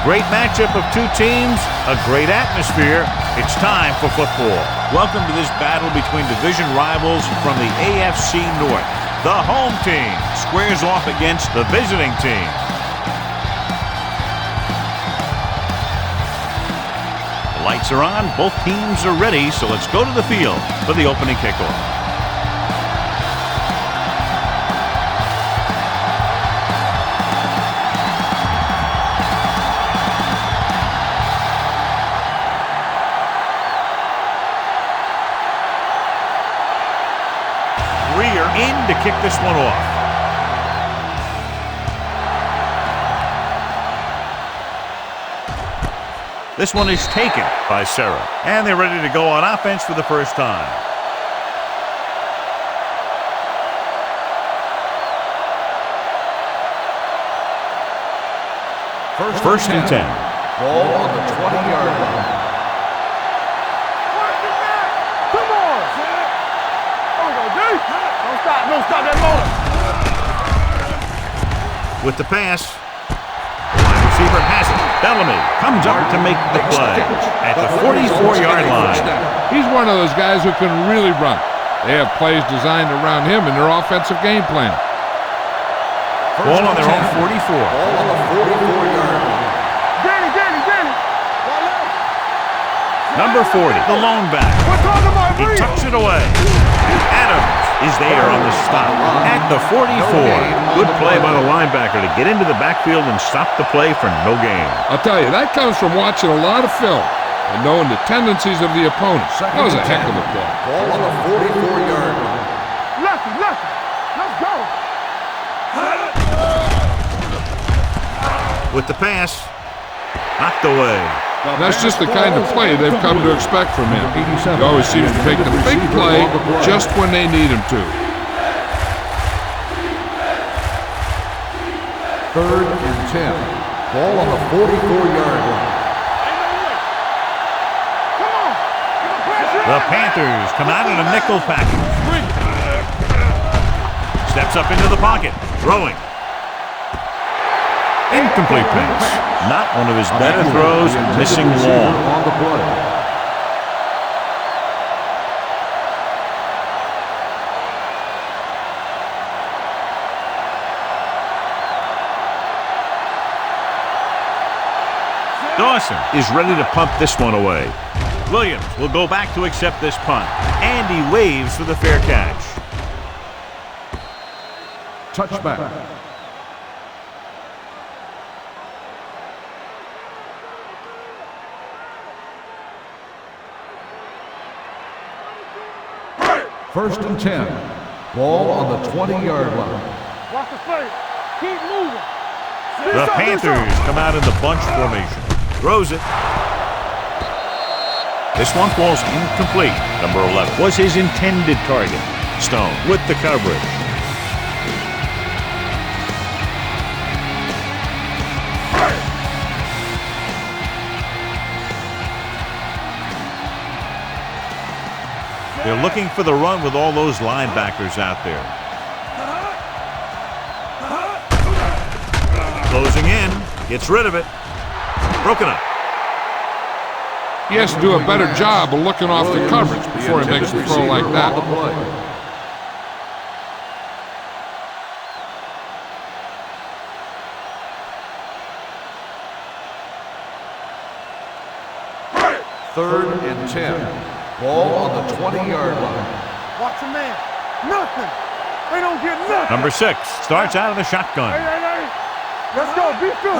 great matchup of two teams, a great atmosphere. It's time for football. Welcome to this battle between division rivals from the AFC North. The home team squares off against the visiting team. The lights are on, both teams are ready, so let's go to the field for the opening kickoff. In to kick this one off. This one is taken by Sarah. And they're ready to go on offense for the first time. First and 10. Ball on the 20-yard line. Don't stop that motor. With the pass, wide receiver has it. Bellamy comes up to make the play at the 44-yard line. He's one of those guys who can really run. They have plays designed around him in their offensive game plan. Ball on their own 44. Ball on the 44-yard line. Danny. Number 40, the lone back. He tucks it away. Adams is there on the stop at the 44. Good play by the linebacker to get into the backfield and stop the play for no gain. I'll tell you, that comes from watching a lot of film and knowing the tendencies of the opponent. That was a heck of a play. Ball on the 44-yard line. Lucky. Let's go. With the pass, knocked away. That's just the kind of play they've come to expect from him. He always seems to make the big play just when they need him to. Third and 10. Ball on the 44-yard line. The Panthers come out in a nickel package. Steps up into the pocket, throwing. Incomplete pass. Not one of his better throws, missing long. On the play. Dawson is ready to punt this one away. Williams will go back to accept this punt. And he waves for the fair catch. Touchback. First and 10. Ball on the 20-yard line. Watch the play. Keep moving. The Panthers come out in the bunch formation. Throws it. This one falls incomplete. Number 11 was his intended target. Stone with the coverage. They're looking for the run with all those linebackers out there. Closing in. Gets rid of it. Broken up. He has to do a better job of looking off the coverage before he makes a throw like that. Third and 10. Ball on the 20-yard line. Watch a man. Nothing. They don't get nothing. Number 6 starts out of the shotgun. Hey. Let's go. Be good.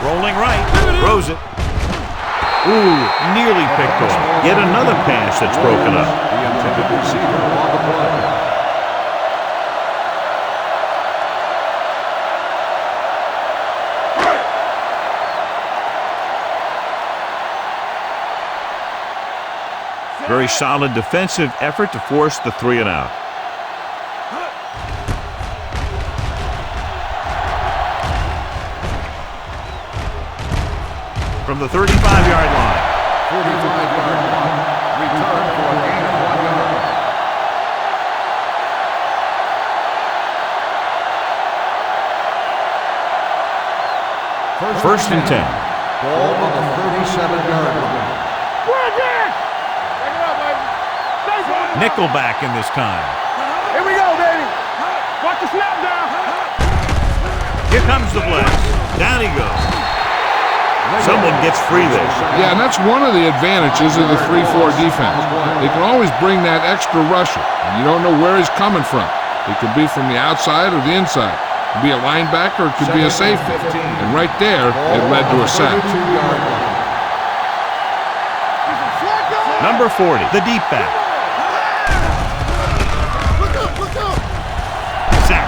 Rolling right. Throws it. Ooh, nearly picked off. Yet another pass that's broken up. The intended receiver on the play. Very solid defensive effort to force the 3 and out. From the 35-yard line. 45-yard line. Return for a gain of 1 yard. First and 10. Ball on the 37-yard line. Nickelback in this time. Here we go, baby. Watch the snap down. Here comes the blitz. Down he goes. Someone gets free there. Yeah, and that's one of the advantages of the 3-4 defense. They can always bring that extra rusher, and you don't know where he's coming from. It could be from the outside or the inside. It could be a linebacker, it could be a safety. And right there, it led to a sack. Number 40, the deep back. Sack.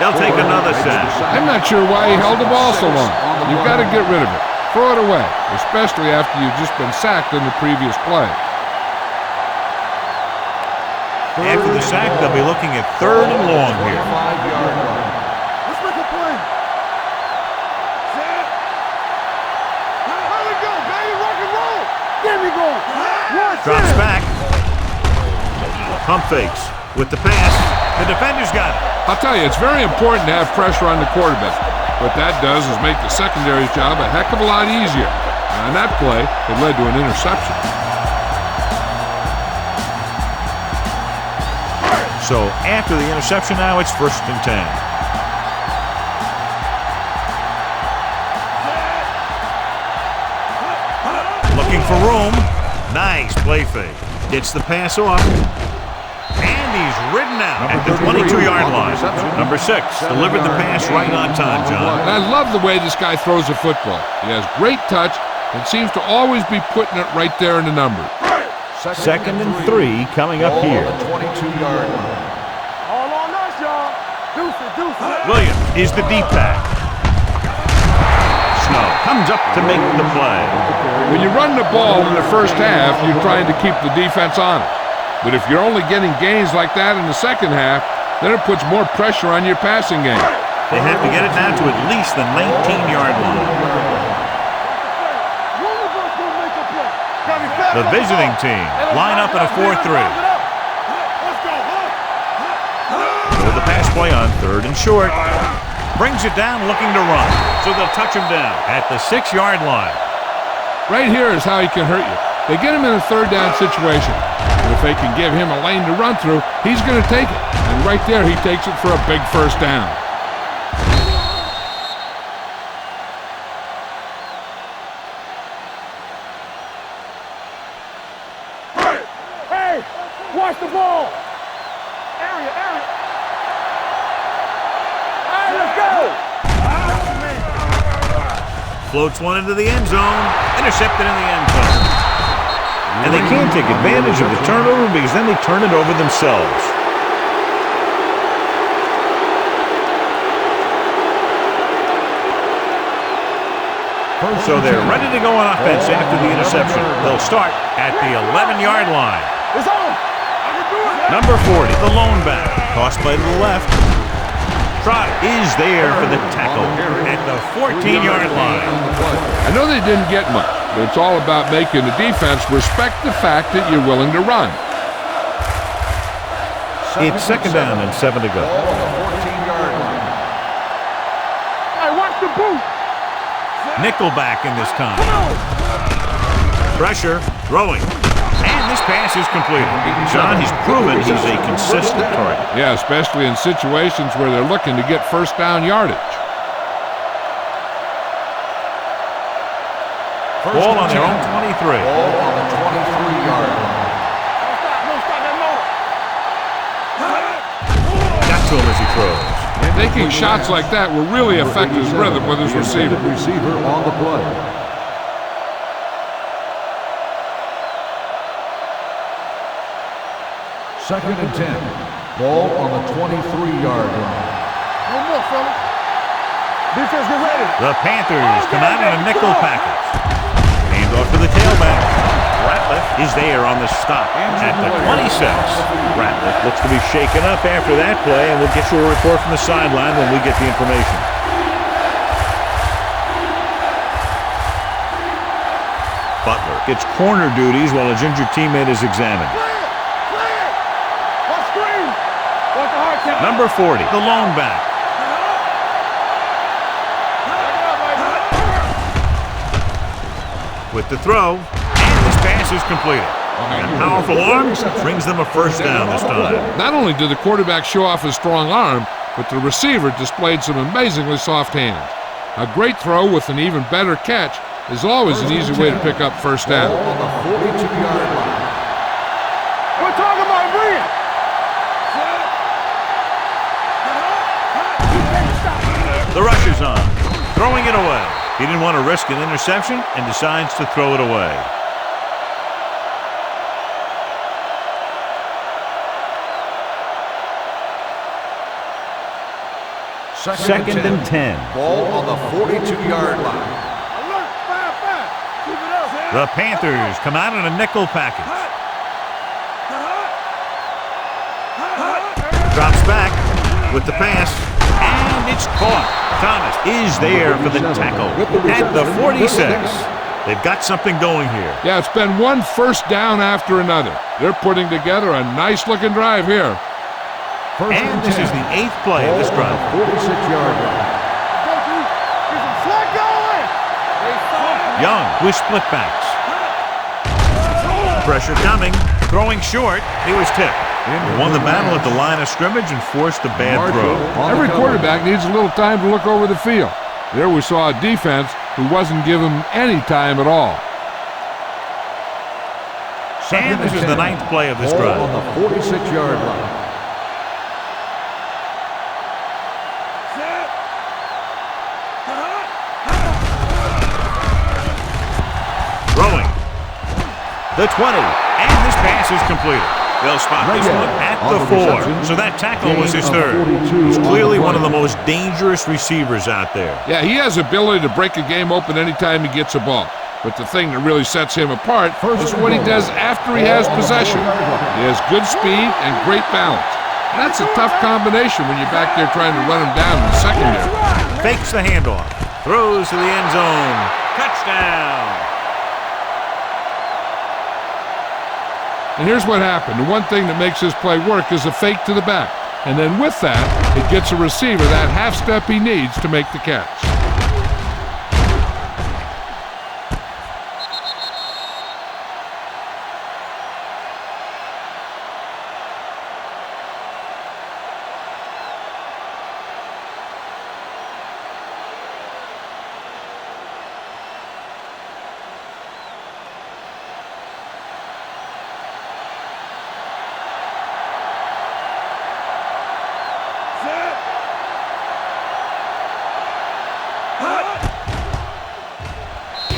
They'll take another sack. I'm not sure why he held the ball so long. You've got to get rid of it. Throw it away, especially after you've just been sacked in the previous play. After the sack, they'll be looking at 3rd and long here. Let's make a play. There we go, baby. Rock and roll. There we go. Drops back. Pump fakes. With the pass, the defender's got it. I'll tell you, it's very important to have pressure on the quarterback. What that does is make the secondary's job a heck of a lot easier. And on that play, it led to an interception. So after the interception now, it's 1st and 10. Looking for room. Nice play fake. Gets the pass off. And he's ridden out at the 22-yard line. Number 6 delivered the pass right on time, John. And I love the way this guy throws a football. He has great touch and seems to always be putting it right there in the numbers. 2nd and 3 coming up here. 22-yard line. All on us, y'all. Deuce it. Williams is the deep back. Snow comes up to make the play. When you run the ball in the first half, you're trying to keep the defense on it. But if you're only getting gains like that in the second half, then it puts more pressure on your passing game. They have to get it down to at least the 19-yard line. The visiting team line up in a 4-3. With the pass play on 3rd and short. Brings it down looking to run. So they'll touch him down at the 6-yard line. Right here is how he can hurt you. They get him in a 3rd down situation. And if they can give him a lane to run through, he's going to take it. And right there, he takes it for a big 1st down. Hey, watch the ball. Area. All right, let's go. Floats one into the end zone. Intercepted in the end zone. And they can't take advantage of the turnover because then they turn it over themselves. So they're ready to go on offense after the interception. They'll start at the 11-yard line. It's on. I can do it. Number 40, the lone back. Tossed play to the left. Trot is there for the tackle at the 14-yard line. I know they didn't get much, but it's all about making the defense respect the fact that you're willing to run. It's 2nd down and 7 to go. Hey, watch the boot. Nickelback in this time. Pressure, throwing. And this pass is completed. John, he's proven he's a consistent target. Yeah, especially in situations where they're looking to get 1st down yardage. Ball on their own 23. Ball on the 23-yard line. Don't stop that motor. Got to him as he throws. Taking shots like that will really affect his rhythm with his receiver. Receiver on the play. Second and 10. Ball on the 23-yard line. No more, fella. Defense, get ready. The Panthers come out in a nickel package. Hand off to the tailback. Ratliff is there on the stop at the 26. Ratliff looks to be shaken up after that play, and we'll get you a report from the sideline when we get the information. Butler gets corner duties while his injured teammate is examined. Number 40, the lone back. With the throw, and this pass is completed. And powerful arm brings them a first down this time. Not only did the quarterback show off his strong arm, but the receiver displayed some amazingly soft hands. A great throw with an even better catch is always an easy way to pick up first down. On the 42-yard line. We're talking about brilliant. The rush is on, throwing it away. He didn't want to risk an interception and decides to throw it away. Second and 10. Ball on the 42-yard line. Alert, 5-5. Keep it up. The Panthers come out in a nickel package. Drops back with the pass, and it's caught. Thomas is there for the tackle at the 46. They've got something going here. Yeah, it's been one first down after another. They're putting together a nice-looking drive here. And this is the 8th play of this drive. 46-yard line. Get some slack going. Young with split backs. Pressure coming, throwing short. He was tipped. He won the battle at the line of scrimmage and forced a bad throw. Every quarterback needs a little time to look over the field. There we saw a defense who wasn't given any time at all. And this is the 9th play of this Ball drive. on the 46-yard line. Throwing. The 20. And this pass is completed. They'll spot this one at the 4. So that tackle was his third. He's clearly one of the most dangerous receivers out there. Yeah, he has the ability to break a game open anytime he gets a ball. But the thing that really sets him apart is what he does after he has possession. He has good speed and great balance. And that's a tough combination when you're back there trying to run him down in the secondary. Fakes the handoff. Throws to the end zone. Touchdown. And here's what happened. The one thing that makes this play work is a fake to the back. And then with that, it gets a receiver that half step he needs to make the catch.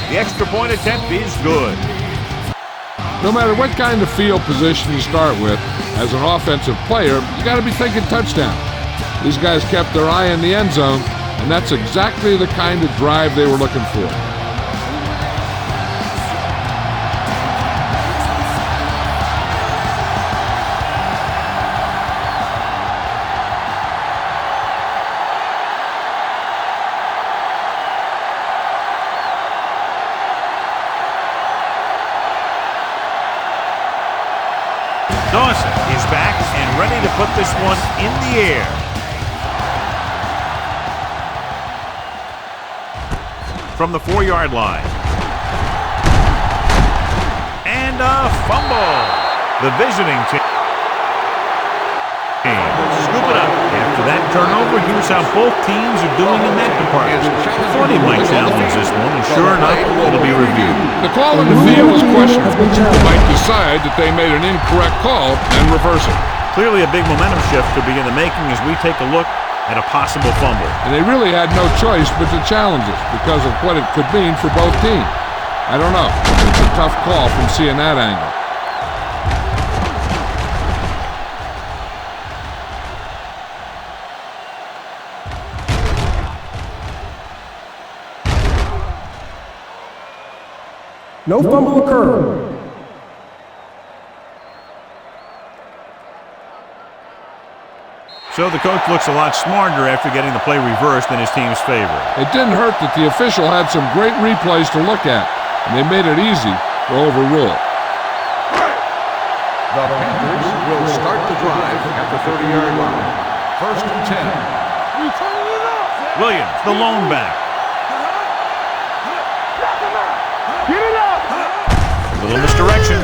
The extra point attempt is good. No matter what kind of field position you start with, as an offensive player, you got to be thinking touchdown. These guys kept their eye on the end zone, and that's exactly the kind of drive they were looking for. Dawson is back and ready to put this one in the air. From the 4-yard line. And a fumble. The visiting team scoop it up. After that turnover, here's how both teams are doing in that department. Thought he might challenge this one, and sure enough, it'll be reviewed. The call in the field was questionable. They might decide that they made an incorrect call and reverse it. Clearly a big momentum shift to begin the making as we take a look at a possible fumble. And they really had no choice but to challenge it because of what it could mean for both teams. I don't know. It's a tough call from seeing that angle. No fumble occurred. So the coach looks a lot smarter after getting the play reversed in his team's favor. It didn't hurt that the official had some great replays to look at, and they made it easy to overrule it. The Panthers will start the drive at the 30-yard line. First and 10. We turning it up. Williams, the lone back. Get it up. A little misdirection.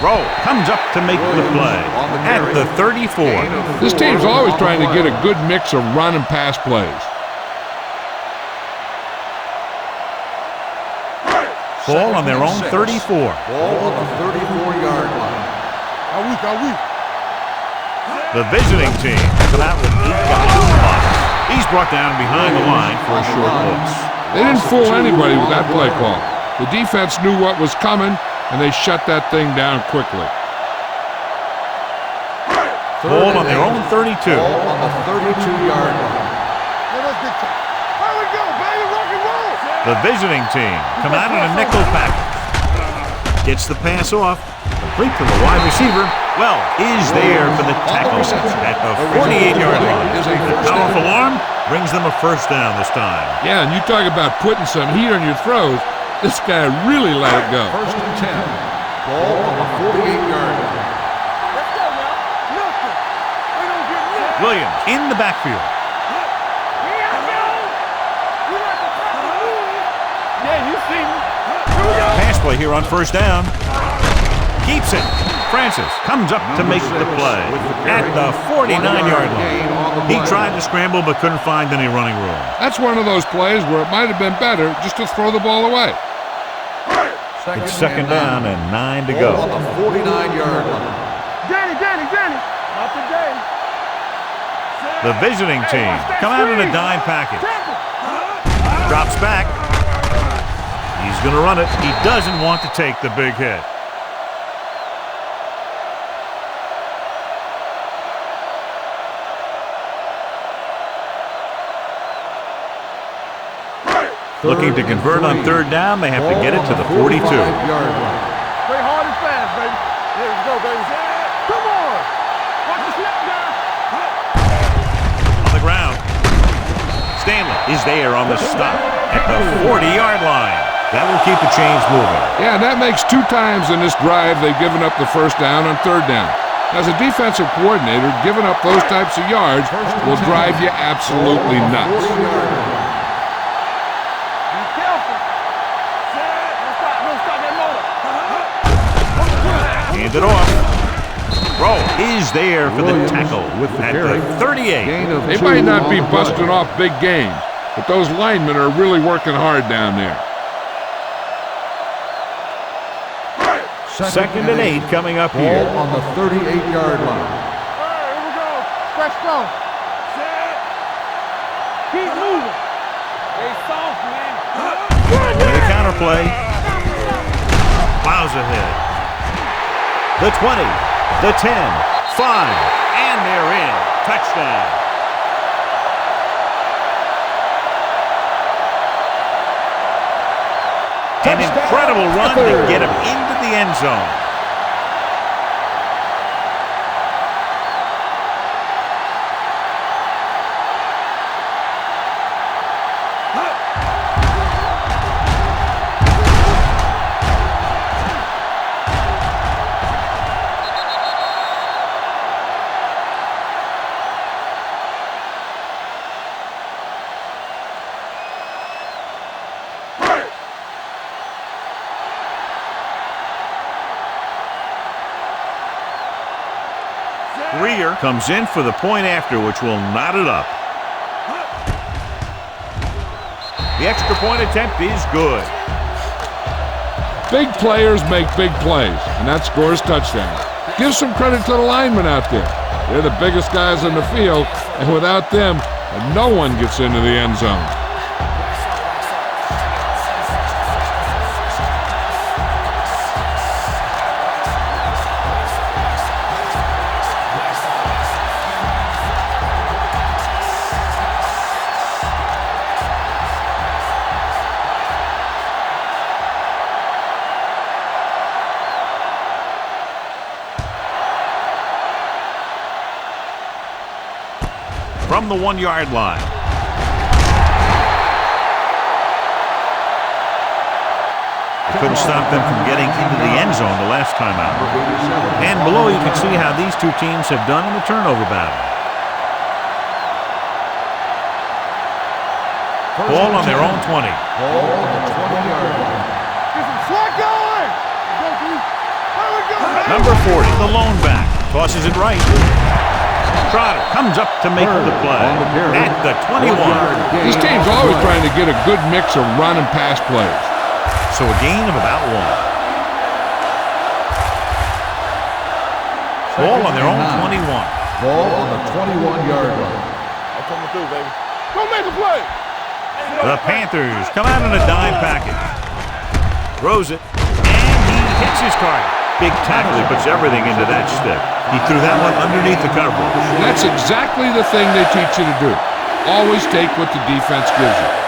Rowe comes up to make the play at the 34. This team's always trying to get a good mix of run and pass plays. Ball on their own 34. Ball on the 34-yard line. Are we? The visiting team come out with 8 guys in the box. He's brought down behind the line for a short loss. They didn't fool anybody with that play call. The defense knew what was coming, and they shut that thing down quickly. Ball on their own 32. Ball on the 32-yard line. Let's get to. There we go, baby. Rock and roll. The visiting team come out in a nickel package. Gets the pass off. Complete to the wide receiver. Well, is there for the tackle at the 48-yard line. The powerful arm brings them a first down this time. Yeah, and you talk about putting some heat on your throws. This guy really let it go. First and 10. Ball on the 48-yard line. Let's go now. Nothing. We don't get nothing. Williams in the backfield. Here I go. We like to try to move. Yeah, you see me. Here we go. Pass play here on first down. Keeps it. Francis comes up to make the play at the 49-yard line. He tried to scramble but couldn't find any running room. That's one of those plays where it might have been better just to throw the ball away. It's second down and 9 to go. Ball on the 49-yard line. Danny. Not today. The visiting team come out in a dime package. Drops back. He's going to run it. He doesn't want to take the big hit. Looking to convert on third down, they have to get it to the 42. Play hard and fast, baby. Here we go, baby. Come on. Watch the snap, guy. On the ground. Stanley is there on the stop at the 40-yard line. That will keep the chains moving. Yeah, and that makes 2 times in this drive they've given up the first down on third down. As a defensive coordinator, giving up those types of yards will drive you absolutely nuts. Hand it off. Rowe is there for the tackle at the 38. They might not be busting off big games, but those linemen are really working hard down there. Second and 8 coming up here. Ball on the 38-yard line. All right, here we go. Stretch strong. Keep moving. Hey, soft, man. The counterplay. Plows ahead. The 20, the 10, 5, and they're in. Touchdown. An incredible run to get him into the end zone. Greer comes in for the point after, which will knot it up. The extra point attempt is good. Big players make big plays, and that scores touchdowns. Give some credit to the linemen out there. They're the biggest guys in the field, and without them, no one gets into the end zone. From the 1-yard line. Couldn't stop them from getting into the end zone the last time out. And below, you can see how these two teams have done in the turnover battle. Ball on their own 20. Ball on the 20-yard line. Get some slack going. Number 40, the lone back, tosses it right. Trotter comes up to make the play at the 21. These teams are always trying to get a good mix of run and pass plays. So a gain of about 1. Ball on their own 21. Ball on the 21-yard line. I'm coming through, baby. Go make a play. The Panthers come out in a dime package. Throws it, and he hits his target. Big tackle, he puts everything into that stick. He threw that one underneath the coverage. That's exactly the thing they teach you to do. Always take what the defense gives you.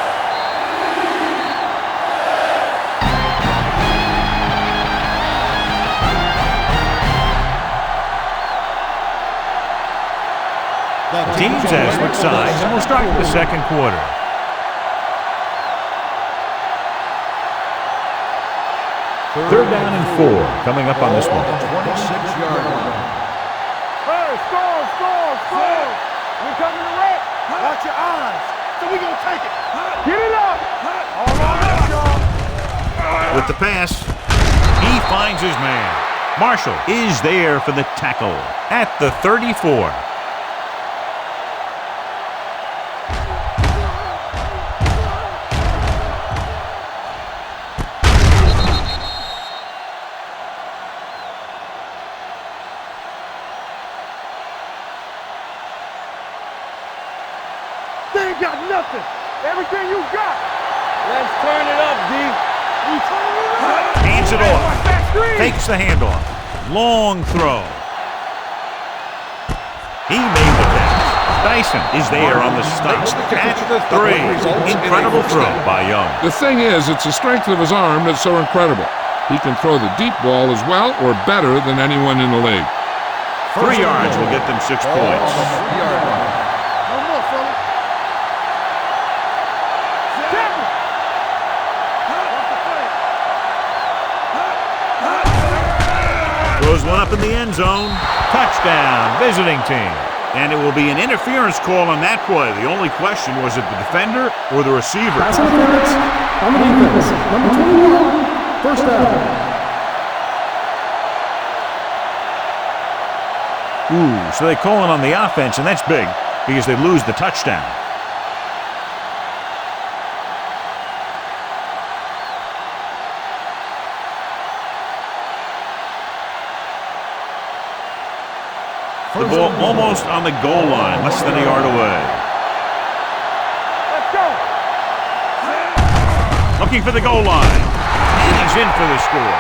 Teams have switched sides, and we'll start the second quarter. Third down and 4 coming up on this one. 26-yard line. Hey, score. We coming to wreck. Watch your eyes. So we gonna take it. Get it up. All right, y'all. With the pass, he finds his man. Marshall is there for the tackle at the 34. They ain't got nothing. Everything you got. Let's turn it up, D. We turn it up. Hands it off. Watch that screen. Fakes the handoff. Long throw. He made the catch. Dyson is there on the stop at the 3. Incredible throw by Young. The thing is, it's the strength of his arm that's so incredible. He can throw the deep ball as well or better than anyone in the league. 3 yards will get them 6 points. Yard line. No more, fella. Throws one up in the end zone. Touchdown, visiting team. And it will be an interference call on that play. The only question was it the defender or the receiver. Pass interference on the defense. Number 21, first down. So they call it on the offense, and that's big because they lose the touchdown. The ball almost on the goal line, less than a yard away. Let's go. Looking for the goal line. And he's in for the score.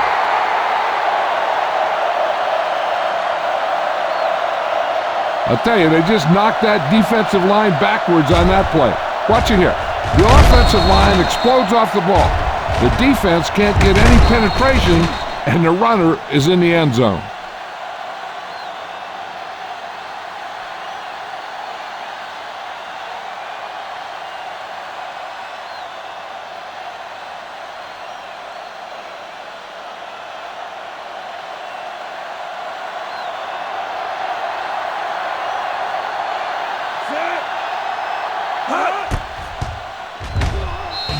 I'll tell you, they just knocked that defensive line backwards on that play. Watch it here. The offensive line explodes off the ball. The defense can't get any penetration, and the runner is in the end zone.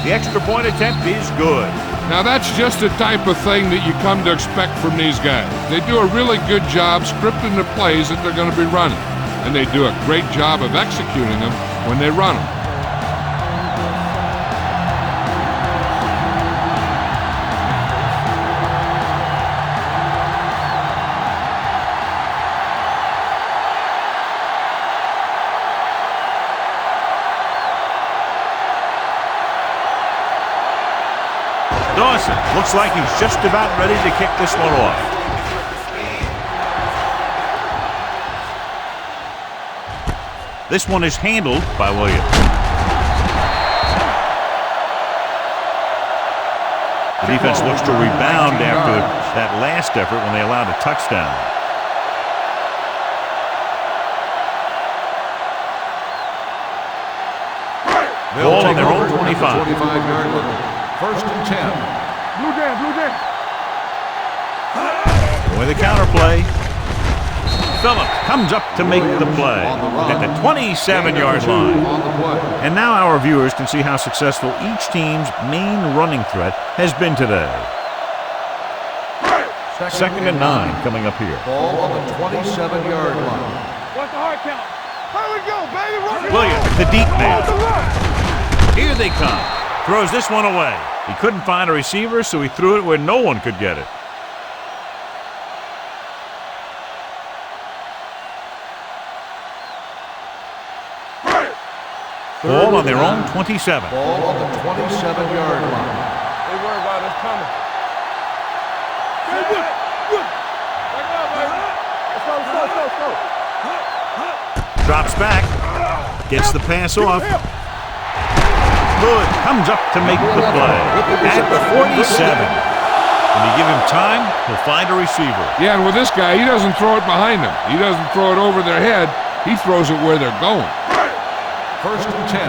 The extra point attempt is good. Now that's just the type of thing that you come to expect from these guys. They do a really good job scripting the plays that they're going to be running, and they do a great job of executing them when they run them. Dawson looks like he's just about ready to kick this one off. This one is handled by Williams. The defense looks to rebound after that last effort when they allowed a touchdown. They'll Ball on take their over own 25. 25-yard line. First and 10. Blue down. with a counter play. Phillips comes up to make the play at the 27-yard line. And now our viewers can see how successful each team's main running threat has been today. 2nd and 9 coming up here. Ball on the 27-yard line. What's the hard count? Here we go, baby. Williams, the deep man. Here they come. Throws this one away. He couldn't find a receiver, so he threw it where no one could get it. Ball on their own 27. Ball on the 27-yard line. They worry about us coming. Let's go. Drops back. Gets the pass off. Good. Comes up to make the play at the 47. When you give him time, he'll find a receiver. Yeah, and with this guy, he doesn't throw it behind them. He doesn't throw it over their head. He throws it where they're going. 1st and 10.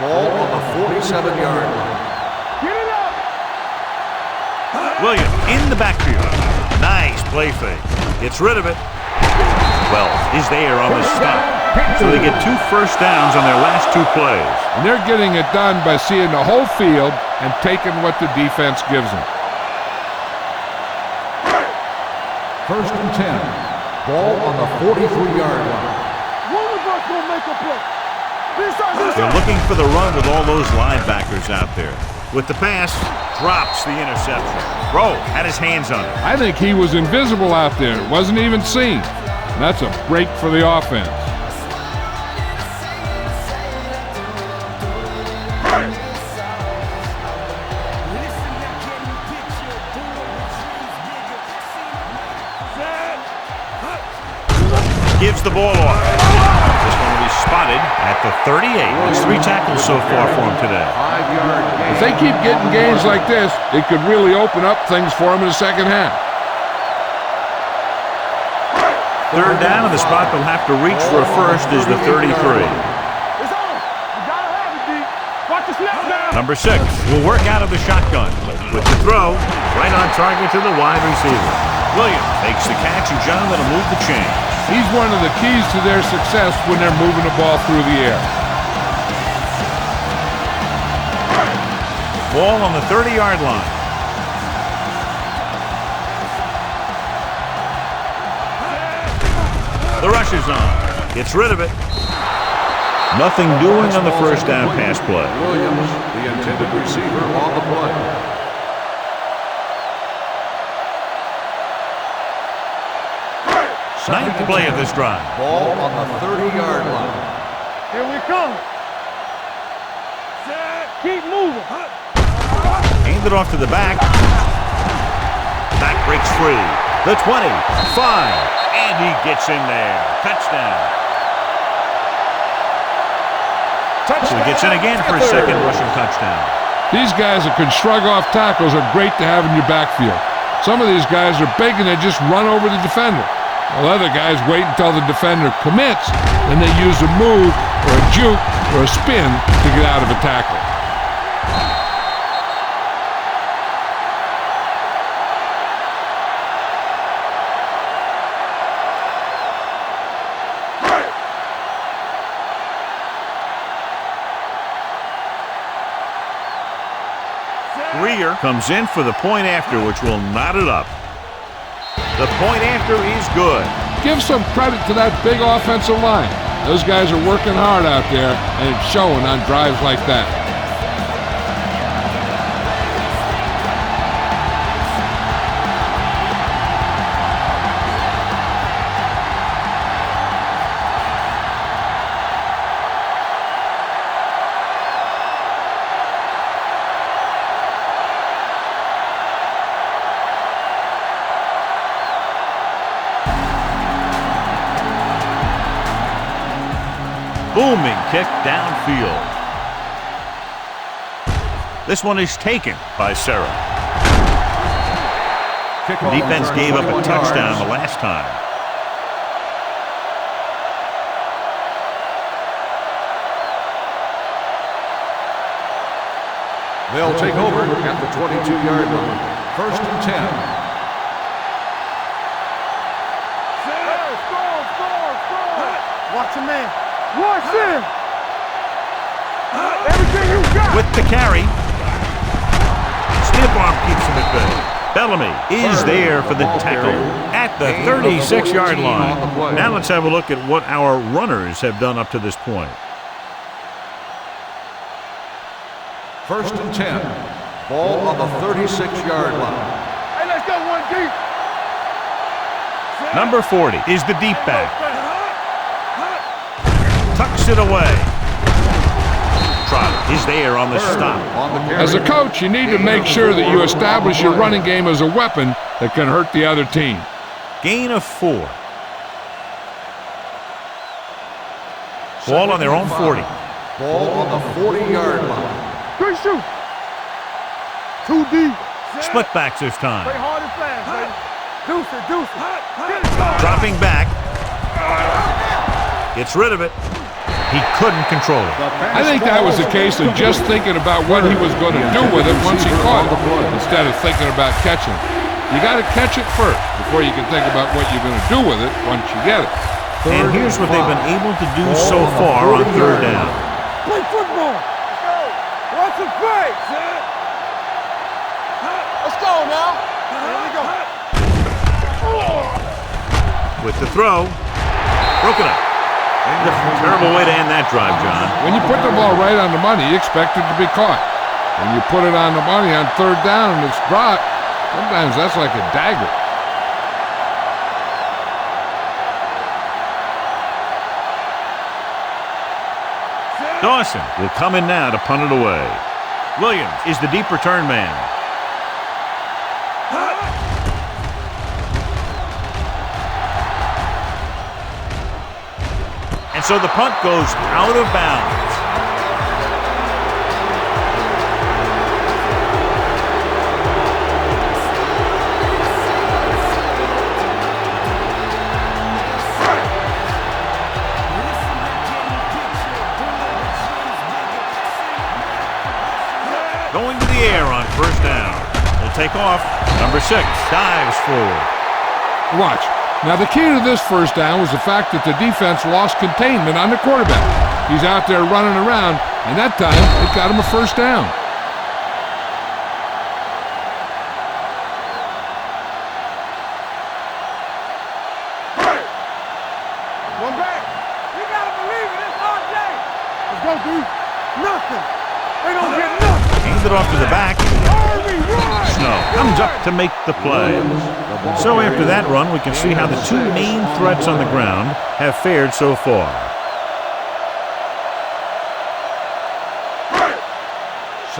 Ball on the 47-yard line. Get it up. Williams in the backfield. Nice play fake. Gets rid of it. Well, is there on the stop. So they get 2 first downs on their last 2 plays. And they're getting it done by seeing the whole field and taking what the defense gives them. 1st and 10. Ball on the 43-yard line. One of us gonna make a play. They're looking for the run with all those linebackers out there. With the pass, drops the interception. Rowe had his hands on it. I think he was invisible out there. It wasn't even seen. And that's a break for the offense. Gives the ball off. This one will be spotted at the 38. There's 3 tackles so far for him today. 5-yard gain. If they keep getting gains like this, it could really open up things for them in the second half. 3rd down, and the spot they'll have to reach for a first is the 33. It's on. You gotta have it, D. Watch the snap down. Number 6 will work out of the shotgun. With the throw, right on target to the wide receiver. Williams makes the catch, and John that'll move the chain. He's one of the keys to their success when they're moving the ball through the air. Ball on the 30-yard line. The rush is on. Gets rid of it. Nothing doing on the first down pass play. Williams, the intended receiver on the play. Ninth play of this drive. Ball on the 30-yard line. Here we come. Keep moving. Hand it off to the back. Back breaks free. The 20, 5, and he gets in there. Touchdown. So he gets in again for his 2nd rushing touchdown. These guys that can shrug off tackles are great to have in your backfield. Some of these guys are big and they just run over the defender. While other guys wait until the defender commits, and they use a move or a juke or a spin to get out of a tackle. Greer comes in for the point after, which will knot it up. The point after is good. Give some credit to that big offensive line. Those guys are working hard out there, and it's showing on drives like that. Booming kick downfield. This one is taken by Serra. The defense gave up a touchdown the last time. They'll take over at the 22-yard line. 1st and 10. Watch your man. Watch him. Everything you got. With the carry. Stiff arm keeps him at bay. Bellamy is there for the tackle at the 36-yard line. Now let's have a look at what our runners have done up to this point. 1st and 10. Ball on the 36-yard line. Hey, let's go one deep. Number 40 is the deep back. Tucks it away. Trotter is there on the stop. As a coach, you need to make sure that you establish your running game as a weapon that can hurt the other team. Gain of 4. Ball on their own 40. Ball on the 40-yard line. Good shoot. 2 deep. Split backs this time. Play hard and fast, baby. Deuce it, deuce it. Get it going. Dropping back. Gets rid of it. He couldn't control it. I think that was a case of just thinking about what he was going to do with it once he caught it, instead of thinking about catching it. You got to catch it first before you can think about what you're going to do with it once you get it. And here's what they've been able to do so far on 3rd down. Play football. Let's go. Run some plays. Let's go now. Here we go. With the throw. Broken up. Terrible way to end that drive, John. When you put the ball right on the money, you expect it to be caught. When you put it on the money on 3rd down and it's dropped, sometimes that's like a dagger. Dawson will come in now to punt it away. Williams is the deep return man. And so the punt goes out of bounds. Going to the air on 1st down. He'll take off. Number 6 dives forward. Watch. Now, the key to this 1st down was the fact that the defense lost containment on the quarterback. He's out there running around, and that time it got him a 1st down. One back. You gotta believe it. It's our day. Let's go, D. Nothing. They don't get nothing. Hands it off to the back. Snow comes up to make the play. So after that run, we can see how the 2 main threats on the ground have fared so far.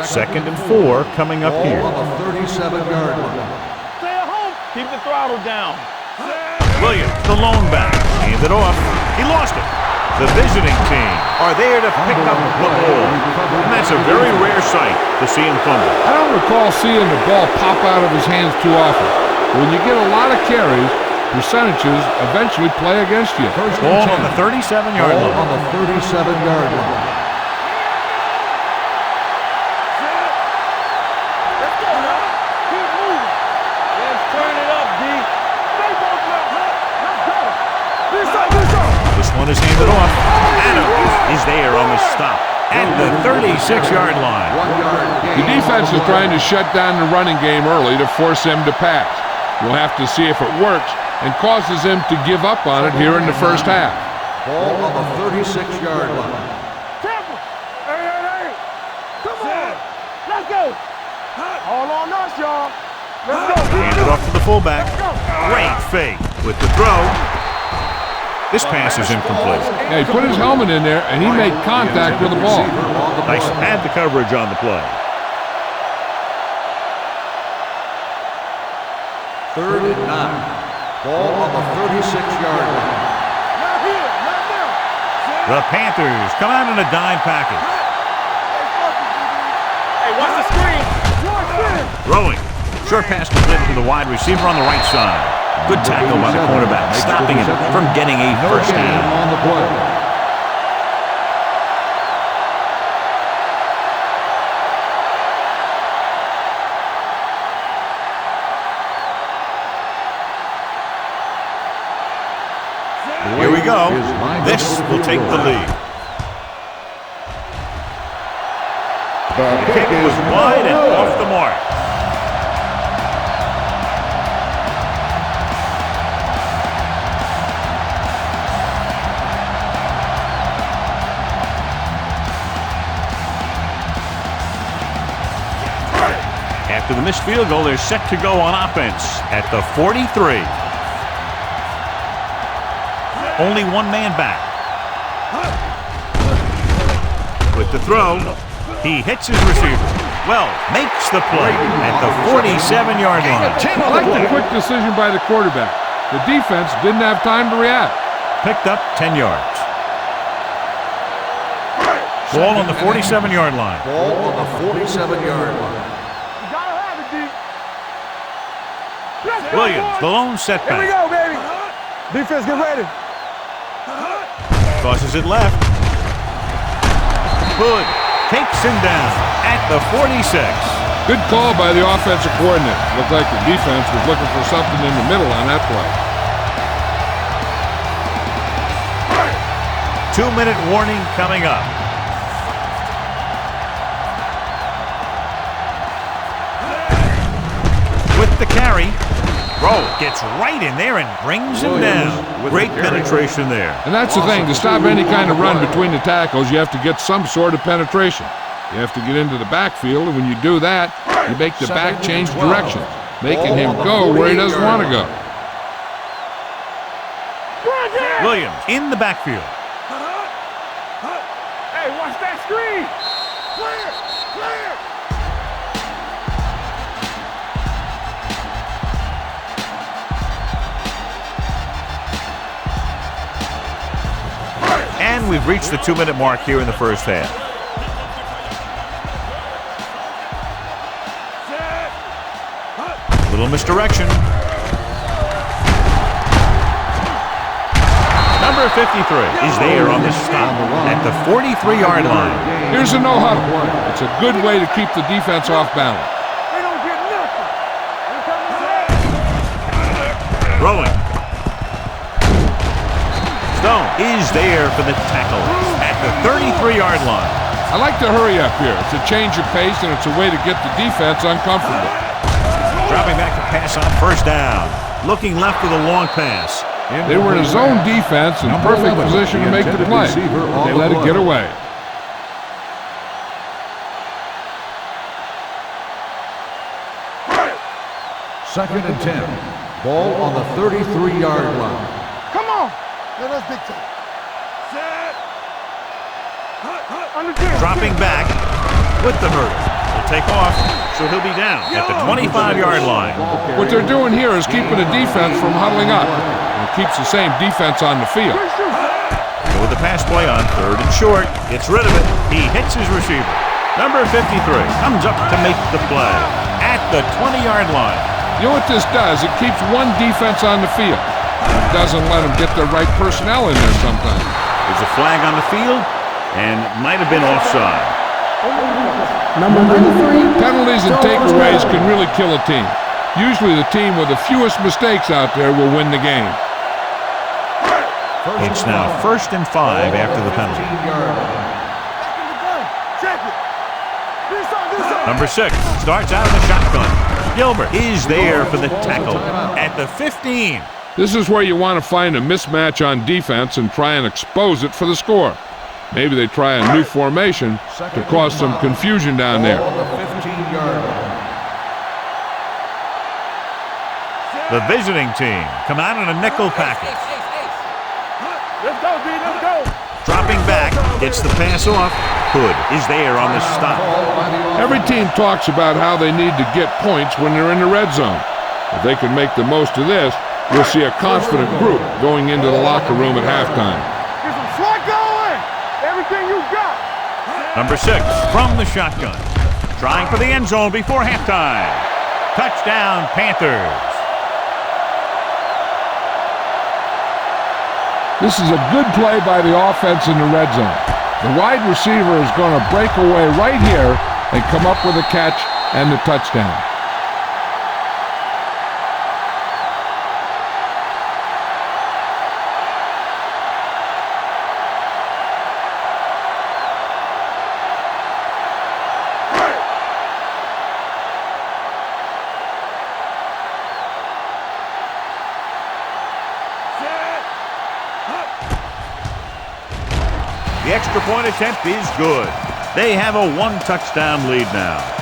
Second and 4 coming up here. Ball on the 37-yard line. Stay at home. Keep the throttle down. Williams, the lone back, hands it off. He lost it. The visiting team are there to pick up the ball. And that's a very rare sight to see him fumble. I don't recall seeing the ball pop out of his hands too often. When you get a lot of carries, percentages eventually play against you. Ball on the 37-yard Ball line. on the 37-yard line. Let's go now. Keep moving. Let's turn it up, D. Stay both left. Let's go. This up, this up. This one is handed off. Adams is there on the stop at the 36-yard line. 1-yard gain. The defense is trying to shut down the running game early to force him to pass. We'll have to see if it works and causes him to give up on it here in the 1st half. Ball on the 36-yard line. Temple. Hey. Come on. Let's go. All on us, y'all. Let's go. Hand it off to the fullback. Great fake with the throw. This pass is incomplete. Yeah, he put his helmet in there and he made contact with the ball. Nice had the coverage on the play. 3rd and 9. Ball on the 36-yard line. Not here. Not there. The Panthers come out in a dime package. Hey, watch the screen. Watch this. Throwing. Short pass completed to the wide receiver on the right side. Good tackle by the quarterback, stopping him from getting a 1st down. On the play. Here we go. This will take the lead. The kick was wide and off the mark. After the missed field goal, they're set to go on offense at the 43. Only one man back. With the throw, he hits his receiver. Well, makes the play at the 47-yard line. I like the quick decision by the quarterback. The defense didn't have time to react. Picked up 10 yards. Ball on the 47-yard line. Ball on the 47-yard line. Williams, the lone setback. Here we go, baby. Defense, get ready. Tosses it left. Hood takes him down at the 46. Good call by the offensive coordinator. Looked like the defense was looking for something in the middle on that play. 2-minute warning coming up. With the carry. Rowe gets right in there and brings him down. Great penetration there. And that's the thing. To stop any kind of run between the tackles, you have to get some sort of penetration. You have to get into the backfield, and when you do that, you make the back change direction, making him go where he doesn't want to go. Williams in the backfield. Hey, watch that screen. Clear, clear. And we've reached the 2-minute mark here in the first half. Little misdirection. Number 53 is there on the stop at the 43-yard line. Here's a no huddle. It's a good way to keep the defense off balance. They don't get nothing. Throwing. Stone is there for the tackle at the 33-yard line. I like to hurry up here. It's a change of pace, and it's a way to get the defense uncomfortable. Dropping back to pass on first down. Looking left with a long pass. They were in a zone defense in perfect position to make the play. They let it get away. Second and 10. Ball on the 33-yard line. Come on. Yeah, that's big time. Dropping back with the hurdle. He'll take off, so he'll be down at the 25-yard line. What they're doing here is keeping the defense from huddling up. And it keeps the same defense on the field. Go with the pass play on 3rd and short. Gets rid of it. He hits his receiver. Number 53 comes up to make the play at the 20-yard line. You know what this does? It keeps one defense on the field. It doesn't let them get the right personnel in there sometimes. There's a flag on the field and might have been offside. Number 93. Penalties and takeaways can really kill a team. Usually the team with the fewest mistakes out there will win the game. It's now 1st and 5 after the penalty. Number 6 starts out in the shotgun. Gilbert is there for the tackle at the 15. This is where you want to find a mismatch on defense and try and expose it for the score. Maybe they try a new formation to cause some confusion down there. The visiting team come out in a nickel package. Let's go, D. Let's go. Dropping back, gets the pass off. Hood is there on the stop. Every team talks about how they need to get points when they're in the red zone. If they can make the most of this, we'll see a confident group going into the locker room at halftime. Get some slot going. Everything you got. Number 6 from the shotgun. Trying for the end zone before halftime. Touchdown, Panthers. This is a good play by the offense in the red zone. The wide receiver is going to break away right here and come up with a catch and the touchdown. The extra point attempt is good. They have a one-touchdown lead now.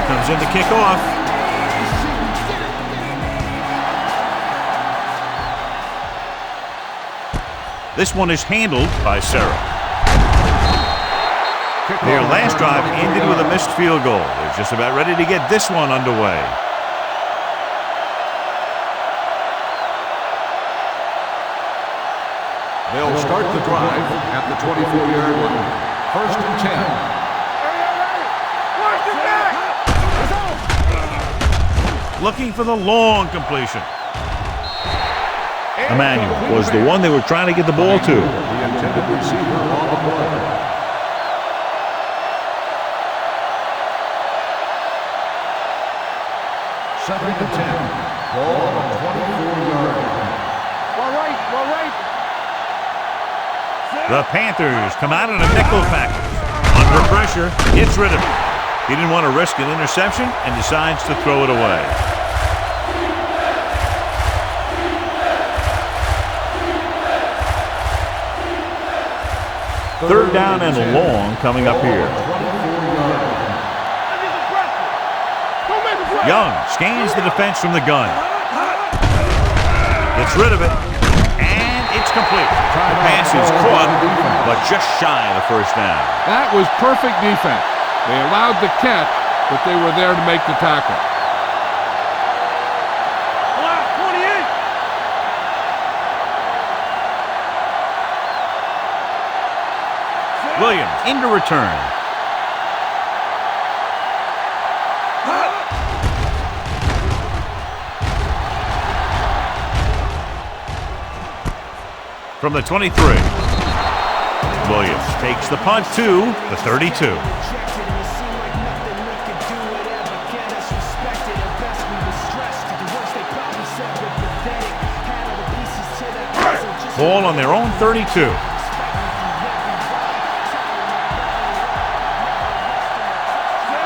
Comes in to kick off. This one is handled by Sarah. Their last drive ended with a missed field goal. They're just about ready to get this one underway. They'll start the drive at the 24-yard line. 1st and 10. Looking for the long completion. Emmanuel was the one they were trying to get the ball to. The intended receiver on the play. Second and 10. Ball on the 24-yard line. Well right. The Panthers come out in a nickel package. Under pressure, gets rid of it. He didn't want to risk an interception and decides to throw it away. Third down and long coming up here. Young scans the defense from the gun. Gets rid of it. And it's complete. The pass is caught, but just shy of the first down. That was perfect defense. They allowed the catch, but they were there to make the tackle. Williams into return. From the 23. Williams takes the punt to the 32. Ball on their own 32.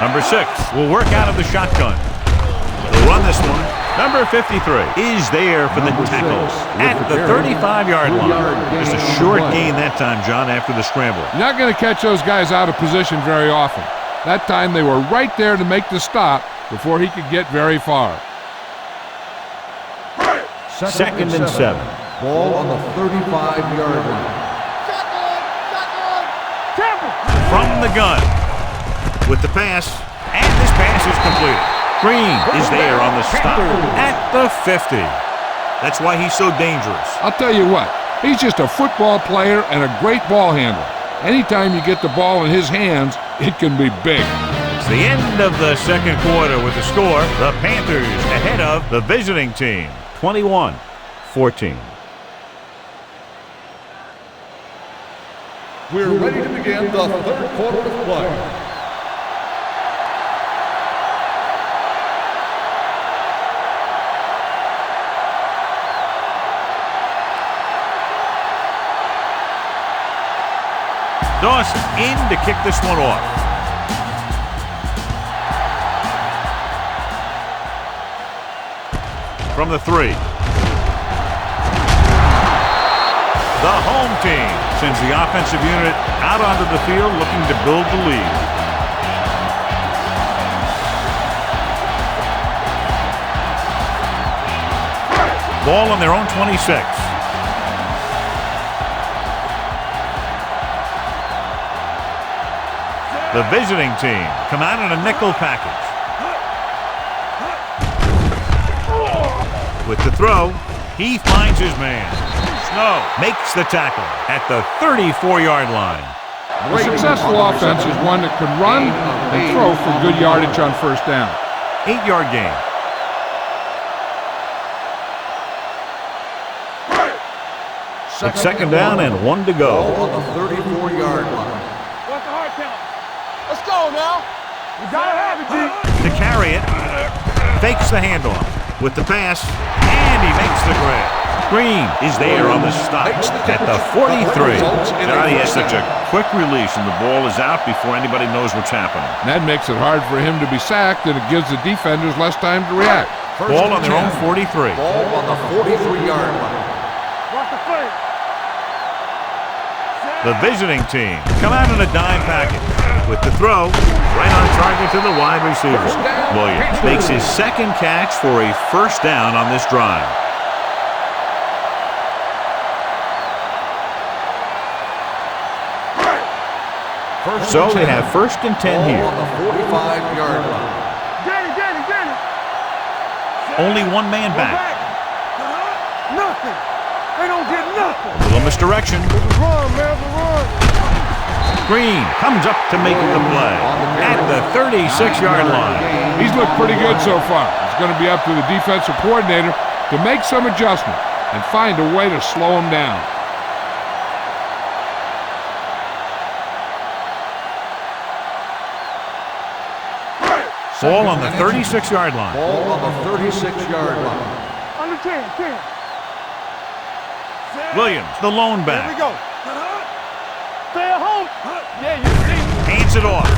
Number 6 will work out of the shotgun. They'll run this one. Number 53 is there for the tackle at the 35-yard line. Just a short gain that time, John, after the scramble. You're not going to catch those guys out of position very often. That time they were right there to make the stop before he could get very far. Second and 7. Ball on the 35-yard line. From the gun with the pass, and this pass is completed. Green is there on the stop at the 50. That's why he's so dangerous. I'll tell you what, he's just a football player and a great ball handler. Anytime you get the ball in his hands, it can be big. It's the end of the second quarter with the score. The Panthers ahead of the visiting team, 21-14. We're ready to begin the third quarter of play. Dawson in to kick this one off. From the 3. The home team sends the offensive unit out onto the field looking to build the lead. Ball on their own 26. The visiting team come out in a nickel package. With the throw, he finds his man. Snow makes the tackle at the 34-yard line. A successful offense is one that can run and throw for good yardage on first down. 8-yard gain. It's second down and 1 to go. Ball on the 34-yard line. What's the hard count? Let's go now. You gotta have it, D. To carry it, fakes the handoff with the pass, and he makes the grab. Green is there on the stop at the 43. Now he has such a quick release, and the ball is out before anybody knows what's happening. That makes it hard for him to be sacked, and it gives the defenders less time to react. Ball on their own 43. Ball on the 43-yard line. Watch the fake. The visiting team come out in a dime package with the throw right on target to the wide receiver. Williams makes his second catch for a first down on this drive. So they have first and 10 here. On the 45-yard line. Get it. Only one man Go back. Nothing. They don't get nothing. A little misdirection. Run, man, run. Green comes up to make the play at the 36-yard line. He's looked pretty good so far. It's going to be up to the defensive coordinator to make some adjustment and find a way to slow him down. Ball on the 36-yard line. Ball on the 36-yard line. Under 10. Williams, the lone Here we back, go. Stay at home. Yeah, you see. hands it off.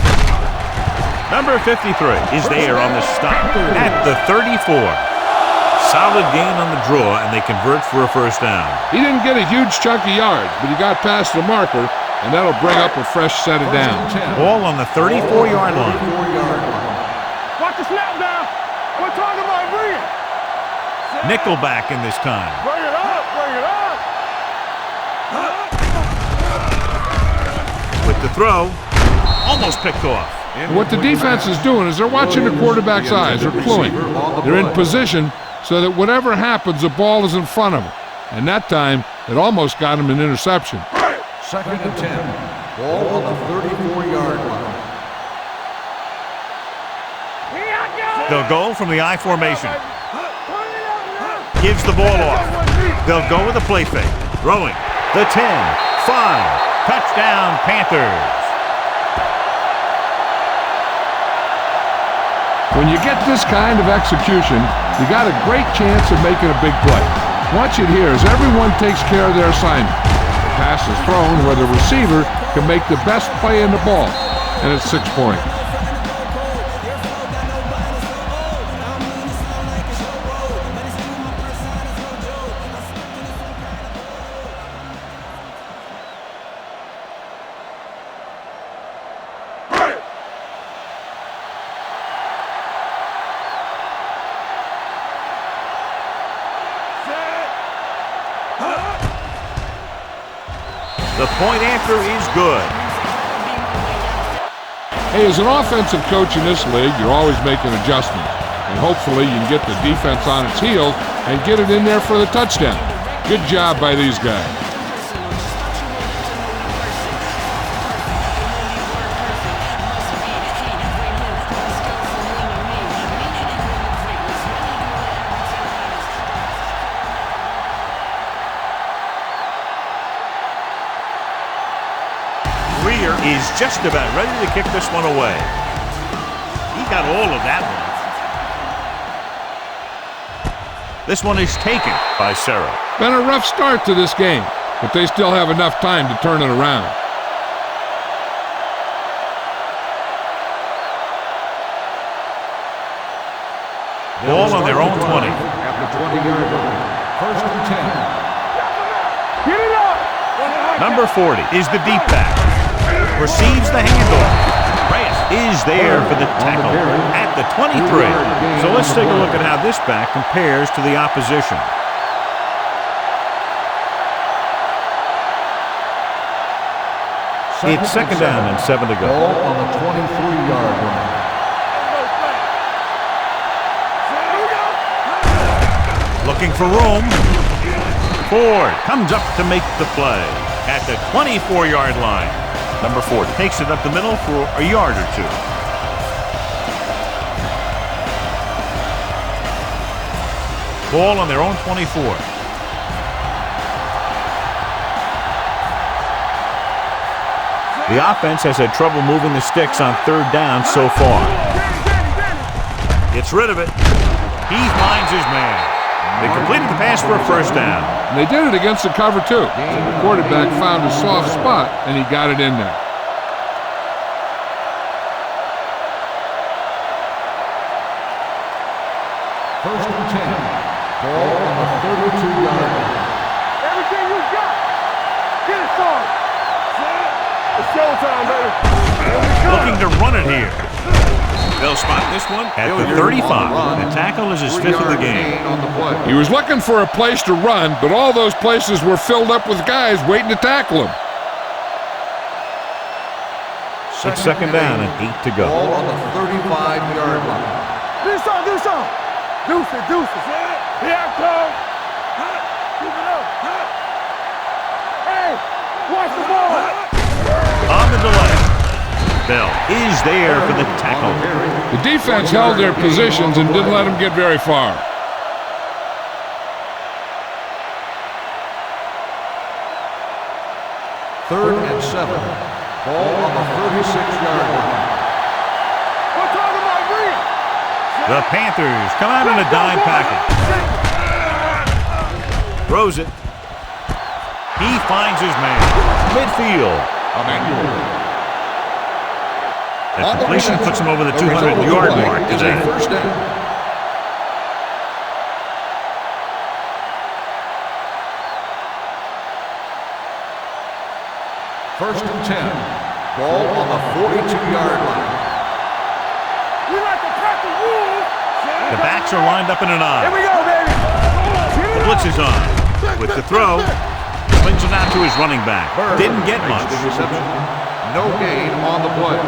Number 53 is there on the stop at the 34. Solid gain on the draw, and they convert for a first down. He didn't get a huge chunk of yards, but he got past the marker, and that'll bring up a fresh set of downs. Ball on the 34-yard line. 34-yard line. Watch the snap down. We're talking about bring it. Nickelback in this time. Bring it up. With the throw, almost picked off. What the defense is doing is they're watching the quarterback's eyes. They're cluing. They're in position so that whatever happens, the ball is in front of them. And that time, it almost got him an interception. Second and 10. Ball on the 34-yard line. They'll go from the I formation. Gives the ball off. They'll go with a play fake. Throwing. The 10, 5. Touchdown, Panthers. When you get this kind of execution, you got a great chance of making a big play. Watch it here as everyone takes care of their assignment. The pass is thrown where the receiver can make the best play in the ball, and it's 6 points. The point after is good. Hey, as an offensive coach in this league, you're always making adjustments. And hopefully you can get the defense on its heels and get it in there for the touchdown. Good job by these guys. Is just about ready to kick this one away. He got all of that one. This one is taken by Sarah. Been a rough start to this game, but they still have enough time to turn it around. Ball on their own 20. At the 20-yard line. First and 10. Get it up. Number 40 is the deep back. Receives the handoff. Reyes is there for the tackle at the 23. So let's take a look at how this back compares to the opposition. It's second down and 7 to go. Ball on the 23-yard line. Looking for room. Ford comes up to make the play at the 24-yard line. Number 40 takes it up the middle for a yard or two. Ball on their own 24. The offense has had trouble moving the sticks on third down so far. Gets rid of it. He finds his man. They completed the pass for a first down. And they did it against the cover, too. The quarterback found a soft spot, and he got it in there. First and 10. Ball on the 32-yard line. Everything you got. Get it, son. It's showtime, baby. Looking to run it here. They'll spot this one at the 35. The tackle is his 5th of the game. He was looking for a place to run, but all those places were filled up with guys waiting to tackle him. It's second down and 8 to go. Ball on the 35-yard line. Do something. Deuces. Here I come. Keep it up. Hey, watch the ball. On the delay. Bell is there for the tackle. The defense held their positions and didn't let them get very far. Third and 7. Ball on the 36-yard line. We're talking about Green. The Panthers come out in a dime package. Throws it. He finds his man. Midfield. That completion puts him over the 200-yard mark today. First down. First and 10. Ball on the 42-yard line. We like to crack the rules. The backs are lined up in an Here eye. we go, baby. The blitz is on. With the throw, swings it out to his running back. Didn't get much. The reception. No gain on the play.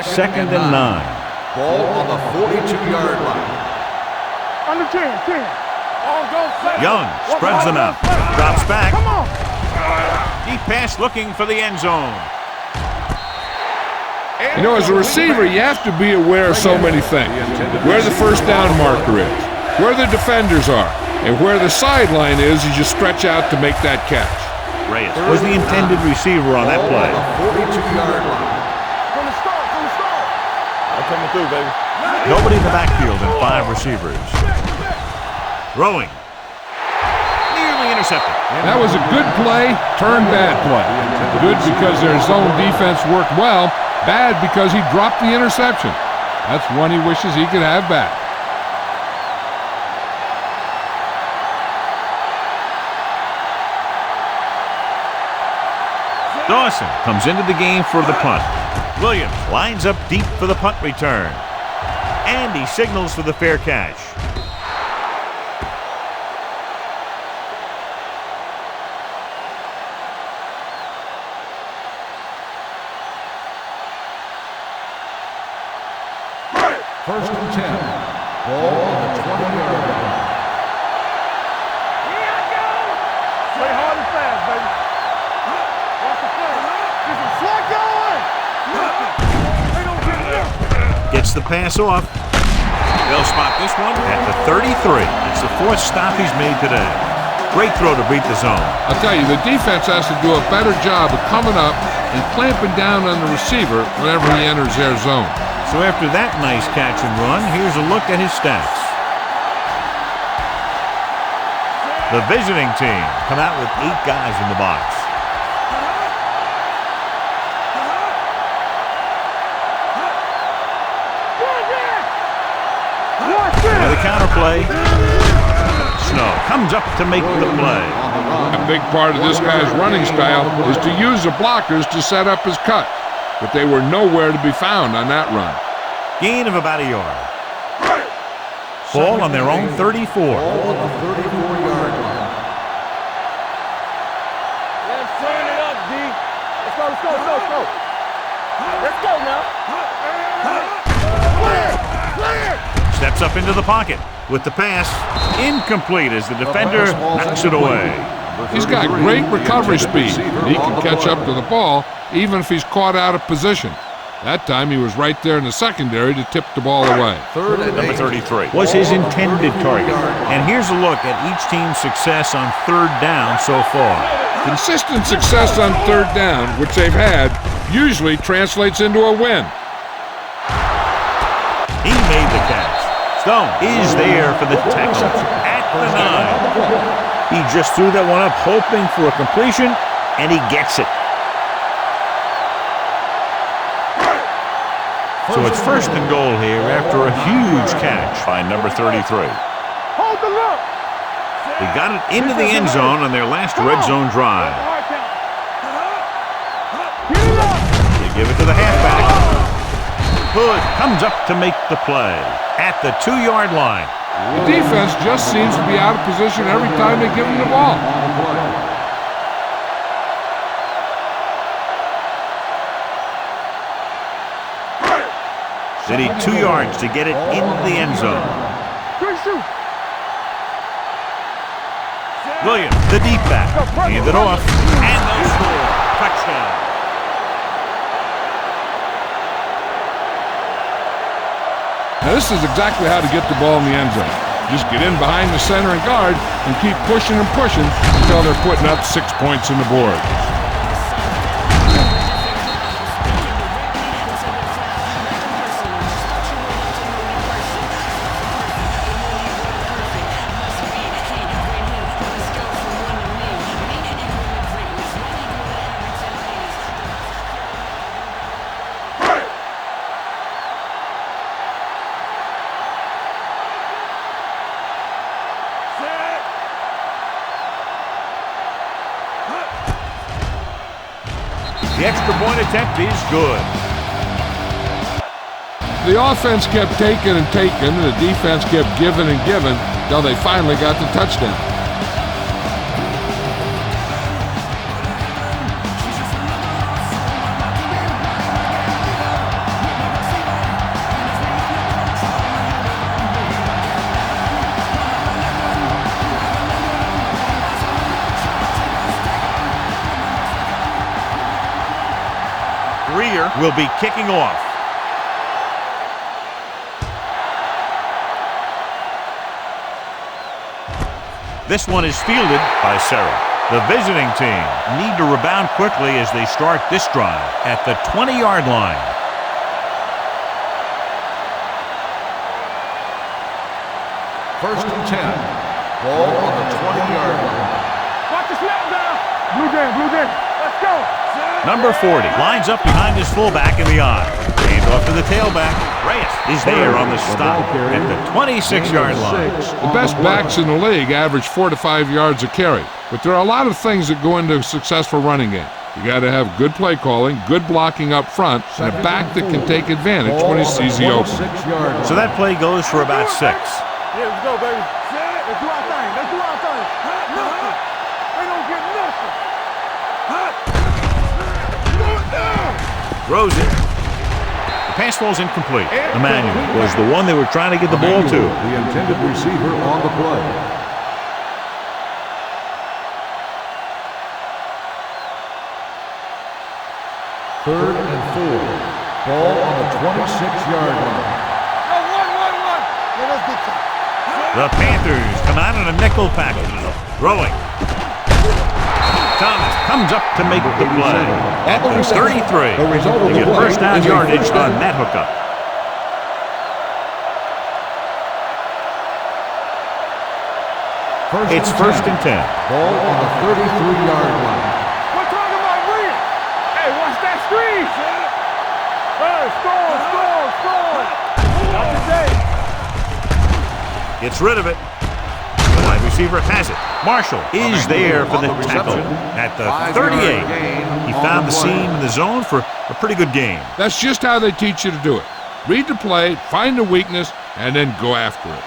Second and 9. Ball on the 42-yard line. Under 10. Young spreads them out. Drops back. Come on. Deep pass looking for the end zone. You know, as a receiver, you have to be aware of so many things. Where the first down marker is, where the defenders are, and where the sideline is as you stretch out to make that catch. Reyes was the intended receiver on that play. 42-yard line. From the start. I'm coming through, baby. Nobody in the backfield and 5 receivers. Throwing. Nearly intercepted. That was a good play, turned bad play. Good because their zone defense worked well, bad because he dropped the interception. That's one he wishes he could have back. Dawson comes into the game for the punt. Williams lines up deep for the punt return. And he signals for the fair catch. First and 10. Ball on the 20-yard line. Here I go. Play hard and fast, baby. Watch the play. Get some slack going. They don't get it up. Gets the pass off. They'll spot this one at the 33. It's the 4th stop he's made today. Great throw to beat the zone. I'll tell you, the defense has to do a better job of coming up and clamping down on the receiver whenever he enters their zone. So after that nice catch and run, here's a look at his stats. The visiting team come out with 8 guys in the box. With a counter play, Snow comes up to make the play. A big part of this guy's running style is to use the blockers to set up his cut, but they were nowhere to be found on that run. Gain of about a yard. Ball on their own 34. Ball on the 34-yard line. Let's turn it up, D. Let's go. Let's go now. Clear. Steps up into the pocket with the pass. Incomplete as the defender knocks it away. He's got great recovery speed. He can catch up to the ball even if he's caught out of position. That time he was right there in the secondary to tip the ball away. Third and Number 8. 33 was his intended target. And here's a look at each team's success on third down so far. Consistent success on third down, which they've had, usually translates into a win. He made the catch. Stone is there for the tackle at the 9. He just threw that one up, hoping for a completion, and he gets it. So it's first and goal here after a huge catch by number 33. Hold the look. They got it into the end zone on their last red zone drive. Get it up. They give it to the halfback. Hood comes up to make the play at the 2-yard line. The defense just seems to be out of position every time they give him the ball. They need 2 yards to get it into the end zone. Good shoot. Williams, the deep back, hand it off, and they'll score. Touchdown. Now this is exactly how to get the ball in the end zone. Just get in behind the center and guard and keep pushing and pushing until they're putting up 6 points on the board. The extra point attempt is good. The offense kept taking and taking, and the defense kept giving and giving until they finally got the touchdown. Greer will be kicking off. This one is fielded by Sarah. The visiting team need to rebound quickly as they start this drive at the 20-yard line. First and 10. Ball on the 20-yard line. Watch the snap down. Blue game. Let's go. Number 40 lines up behind his fullback in the eye. Hand off to the tailback. Reyes is there on the stop at the 26-yard line. The best backs in the league average 4 to 5 yards a carry, but there are a lot of things that go into a successful running game. You got to have good play calling, good blocking up front, and a back that can take advantage when he sees the open. So that play goes for about 6. Yeah, let's go, baby. Let's do our thing. Nothing. They don't get nothing. Throws it. The pass falls incomplete. Emmanuel was the one they were trying to get the ball to. The intended receiver on the play. Third and 4. Ball on the 26-yard line. The Panthers come out in a nickel package. Throwing. Thomas comes up to make the play at the 33. They get first down yardage on that hookup. It's first and 10. Ball on the 33-yard line. We're talking about Reed. Hey, watch that screen. Hey, score. Not today. Gets rid of it. The wide receiver has it. Marshall is there for the tackle at the 38. He found the seam in the zone for a pretty good game. That's just how they teach you to do it. Read the play, find the weakness, and then go after it.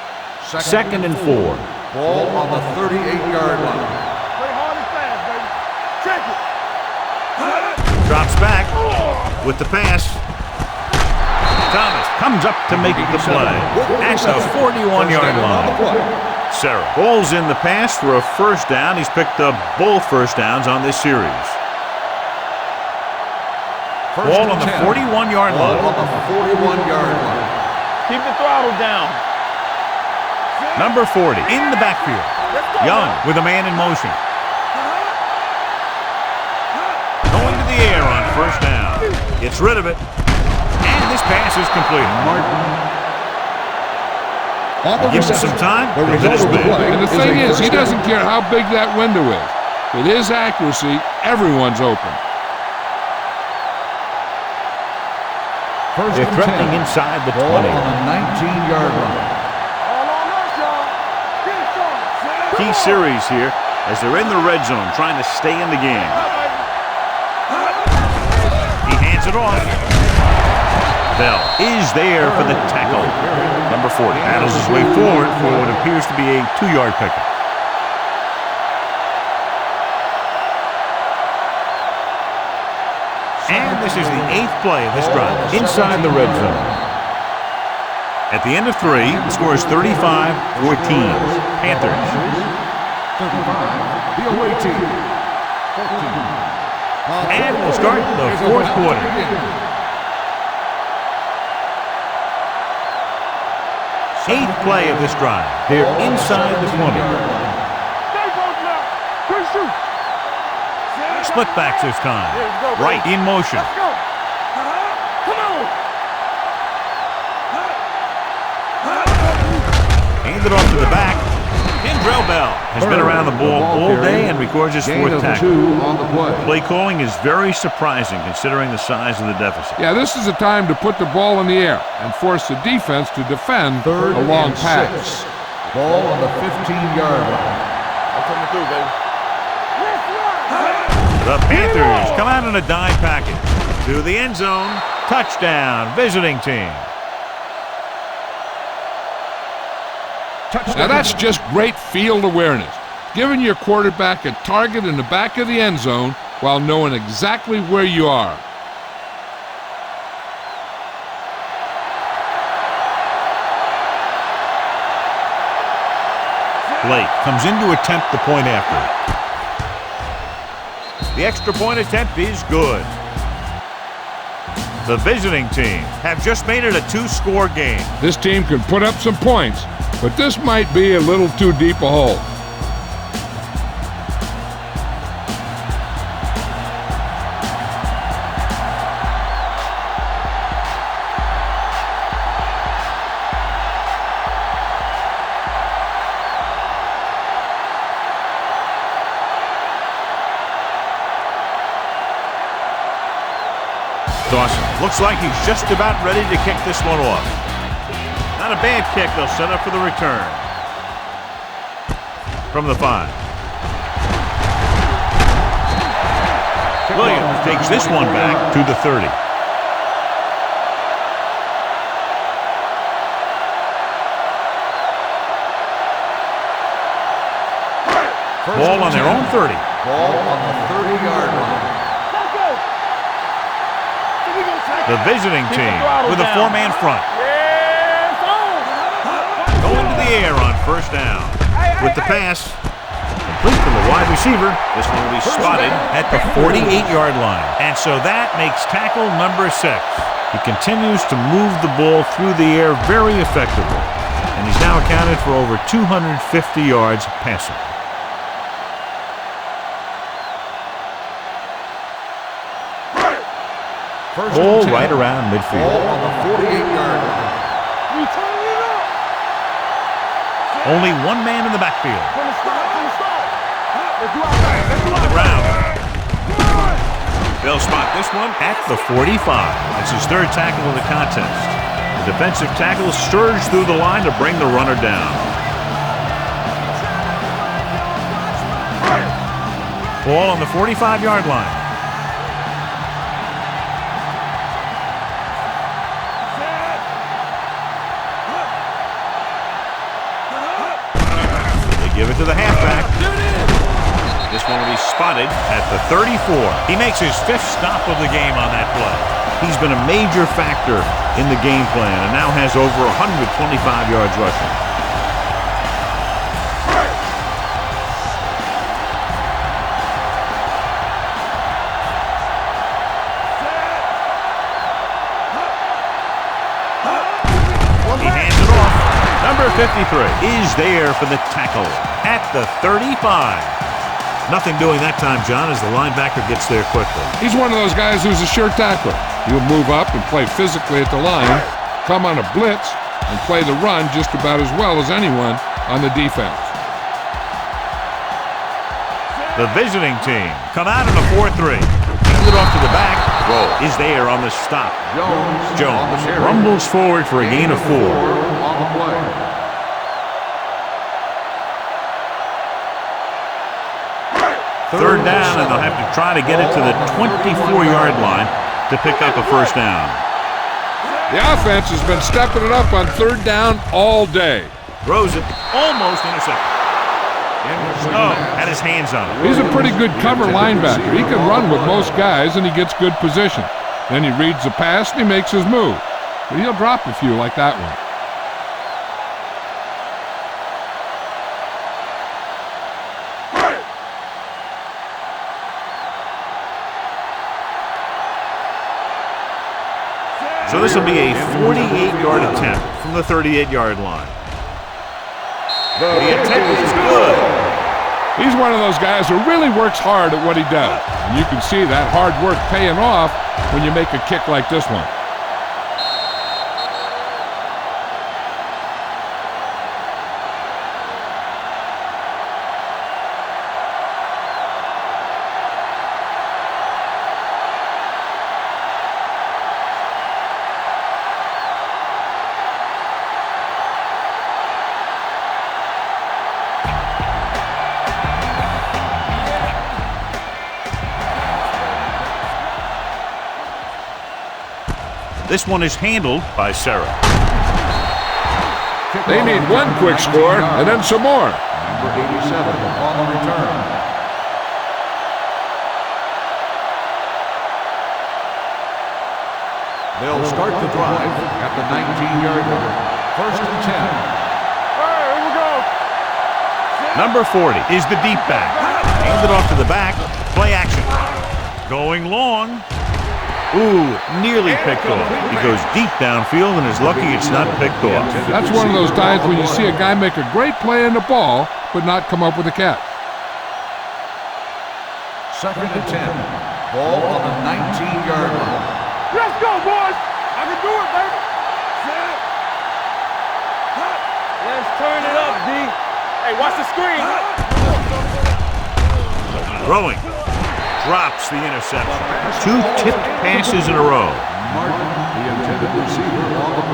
Second and 4. Ball on the 38-yard line. Play hard and fast, baby. Check it. Drops back with the pass. Thomas comes up to make the play at the 41-yard line. Sarah bowls in the pass for a first down. He's picked up both first downs on this series. Ball on the 41-yard line. Ball on the 41-yard line. Keep the throttle down. Number 40 in the backfield. Young with a man in motion. Going to the air on first down. Gets rid of it. And this pass is completed. Gives him some time. And the thing is, he doesn't care how big that window is. With his accuracy, everyone's open. They're threatening inside the 20. Ball on the 19-yard line. Key series here as they're in the red zone trying to stay in the game. He hands it off. Bell is there for the tackle. Number 40 battles his way forward for what appears to be a 2-yard pickup. And this is the 8th play of this drive inside the red zone. At the end of 3, the score is 35-14. Panthers. 35, the away team. 14. And we'll start the fourth quarter. Eighth play of this drive. They're inside the 20. Split backs this time. Right in motion. Handed off to the back. Bell has been around the ball all day and records his 4th tackle. Play calling is very surprising considering the size of the deficit. Yeah, this is a time to put the ball in the air and force the defense to defend a long pass. Ball on the 15-yard line. I'm coming through, baby. The Panthers come out in a dime package to the end zone. Touchdown, visiting team. Now that's just great field awareness, giving your quarterback a target in the back of the end zone while knowing exactly where you are. Blake comes in to attempt the point after. The extra point attempt is good. The visiting team have just made it a 2-score game. This team can put up some points, but this might be a little too deep a hole. Dawson looks like he's just about ready to kick this one off. Not a bad kick. They'll set up for the return. From the 5. Williams takes this one back to the 30. Ball on their own 30. Ball on the 30-yard line. The visiting team with a 4-man front. Going to the air on first down. With the pass, complete to the wide receiver. This one will be spotted at the 48-yard line. And so that makes tackle number 6. He continues to move the ball through the air very effectively. And he's now accounted for over 250 yards passing. Ball right around midfield. Ball on the 48-yard line. Only one man in the backfield. On the ground. They'll spot this one at the 45. That's his 3rd tackle of the contest. The defensive tackle surged through the line to bring the runner down. Ball on the 45-yard line. Give it to the halfback. This one will be spotted at the 34. He makes his 5th stop of the game on that play. He's been a major factor in the game plan and now has over 125 yards rushing. Number 53 is there for the tackle at the 35. Nothing doing that time, John, as the linebacker gets there quickly. He's one of those guys who's a sure tackler. He'll move up and play physically at the line, come on a blitz, and play the run just about as well as anyone on the defense. The visiting team come out in a 4-3. Hands it off to the back. Is there on the stop. Jones rumbles forward for a gain of 4. On the play. Third down, and they'll have to try to get it to the 24-yard line to pick up a first down. The offense has been stepping it up on third down all day. Throws it, almost intercepted. Oh, had his hands on it. He's a pretty good cover linebacker. He can run with most guys, and he gets good position. Then he reads the pass, and he makes his move. But he'll drop a few like that one. So this will be a 48-yard attempt from the 38-yard line. The attempt is good. He's one of those guys who really works hard at what he does. And you can see that hard work paying off when you make a kick like this one. This one is handled by Sarah. They need one quick score and then some more. Number 87 on the return. They'll start the drive at the 19-yard line. First and 10. Here we go. Number 40 is the deep back. Hands it off to the back. Play action. Going long. Ooh, nearly picked off. He goes deep downfield and is lucky it's not picked off. That's one of those times when you see a guy make a great play in the ball, but not come up with a catch. Second and 10. Ball on the 19-yard line. Let's go, boys. I can do it, baby. Let's turn it up, D. Hey, watch the screen. Throwing. Drops the interception. 2 tipped passes in a row. Martin, the intended receiver, on the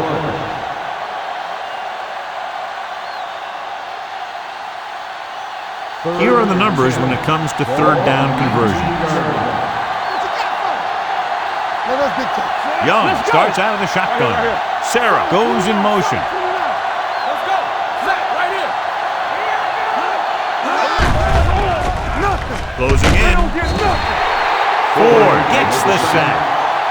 play. Here are the numbers when it comes to third down conversions. Young starts out of the shotgun. Sarah goes in motion. Let's go. Set right here. Closing in. Ford gets the sack.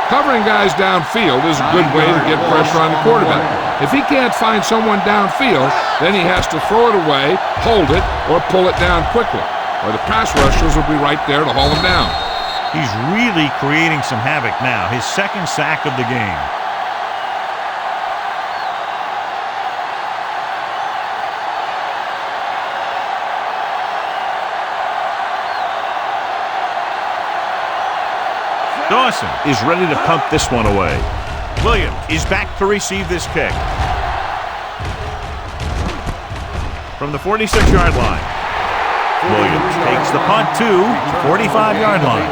Covering guys downfield is a good way to get pressure on the quarterback. If he can't find someone downfield, then he has to throw it away, hold it, or pull it down quickly. Or the pass rushers will be right there to haul him down. He's really creating some havoc now. His second sack of the game. Dawson is ready to pump this one away. Williams is back to receive this kick. From the 46-yard line. Williams takes the punt to 45-yard line.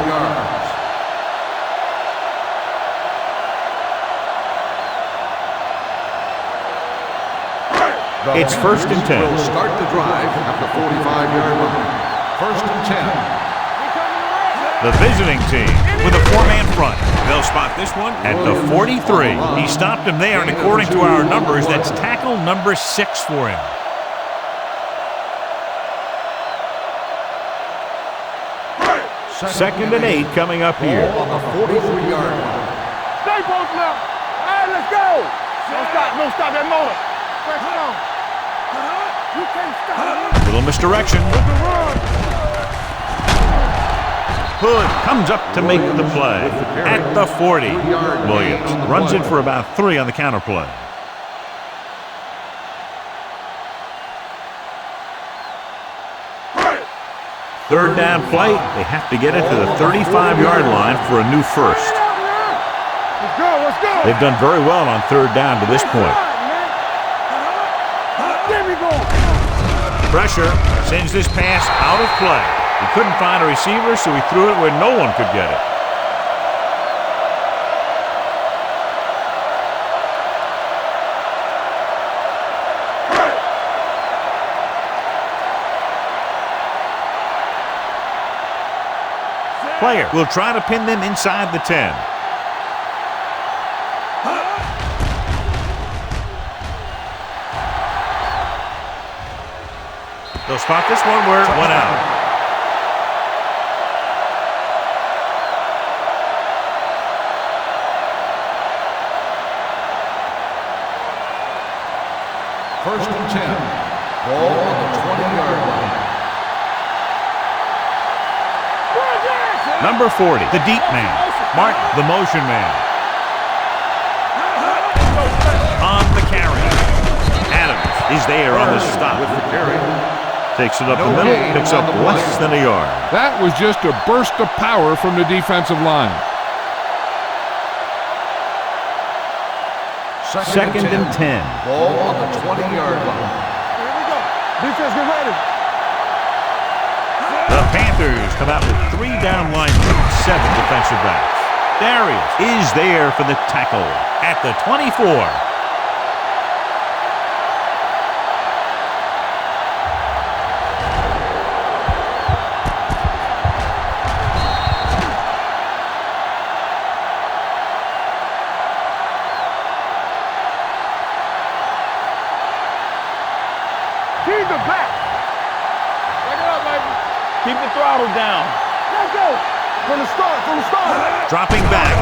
It's first and 10. Will start the drive at the 45-yard line. First and 10. The visiting team with a 4-man front. They'll spot this one at the 43. He stopped him there, and according to our numbers, that's tackle number 6 for him. Second and 8 coming up here. On the 43-yard line. Stay posted up. All right, let's go. Don't stop that motor. Press it on. You can't stop. Little misdirection. Hood comes up to make the play at the 40. Williams runs in for about 3 on the counter play. Third down play, they have to get it to the 35-yard line for a new first. Let's go, let's go. They've done very well on third down to this point. Get me going. Pressure sends this pass out of play. He couldn't find a receiver, so he threw it where no one could get it. Player will try to pin them inside the 10. They'll spot this one where it went out. First and 10. Ball on the 20-yard line. Number 40, the deep man. Martin, the motion man. On the carry. Adams is there on the stop. With the carry. Takes it up the middle, picks up less than a yard. That was just a burst of power from the defensive line. Second and 10. Ball on the 20-yard line. Here we go. Defense, get ready. The Panthers come out with 3 down linemen, 7 defensive backs. Darius is there for the tackle at the 24. Keep the back. Back it up, baby. Keep the throttle down. Let's go. From the start. Dropping back.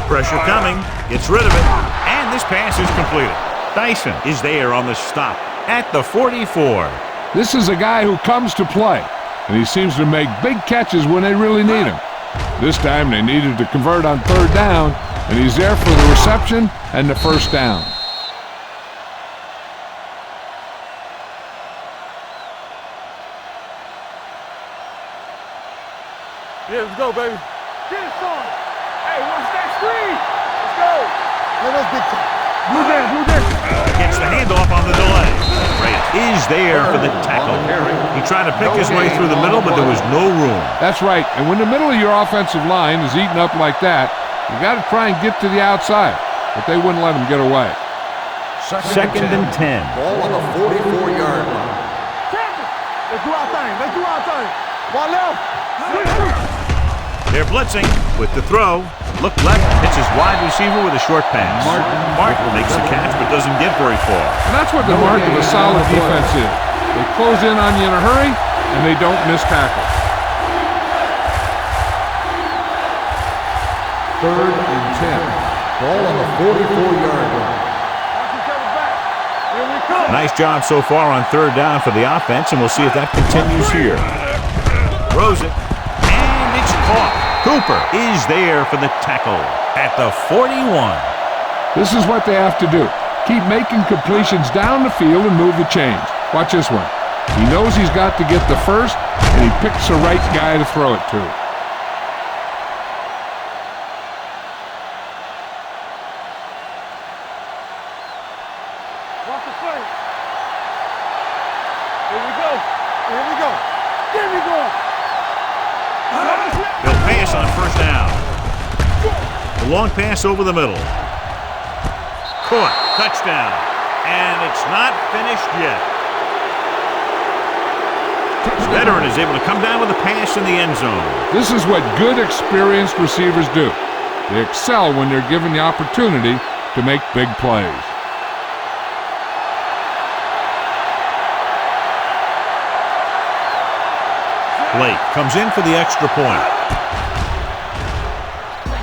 Pressure coming. Gets rid of it. And this pass is completed. Dyson is there on the stop at the 44. This is a guy who comes to play, and he seems to make big catches when they really need him. This time they needed to convert on third down, and he's there for the reception and the first down. Yeah, let's go, baby. Get it started. Hey, what's that screen? Let's go. Yeah, that's big time. Blue down. Gets the handoff on the delay. Ray is there for the tackle. He tried to pick his way through the middle, but there was no room. That's right, and when the middle of your offensive line is eaten up like that, you got to try and get to the outside, but they wouldn't let him get away. Second and 10. Ball on the 44-yard line. Let's do our thing. One left. They're blitzing with the throw. Look left, hits his wide receiver with a short pass. Martin makes the catch but doesn't get very far. And that's what the mark of a solid defense is. They close in on you in a hurry, and they don't miss tackles. Third and 10. Ball on the 44-yard line. Here we come. Nice job so far on third down for the offense, and we'll see if that continues here. Throws it, and it's caught. Cooper is there for the tackle at the 41. This is what they have to do. Keep making completions down the field and move the chains. Watch this one. He knows he's got to get the first, and he picks the right guy to throw it to. Watch the play. Here we go. Get me going. They'll pass on first down. The long pass over the middle. Caught. Touchdown. And it's not finished yet. The veteran is able to come down with a pass in the end zone. This is what good, experienced receivers do. They excel when they're given the opportunity to make big plays. Blake comes in for the extra point.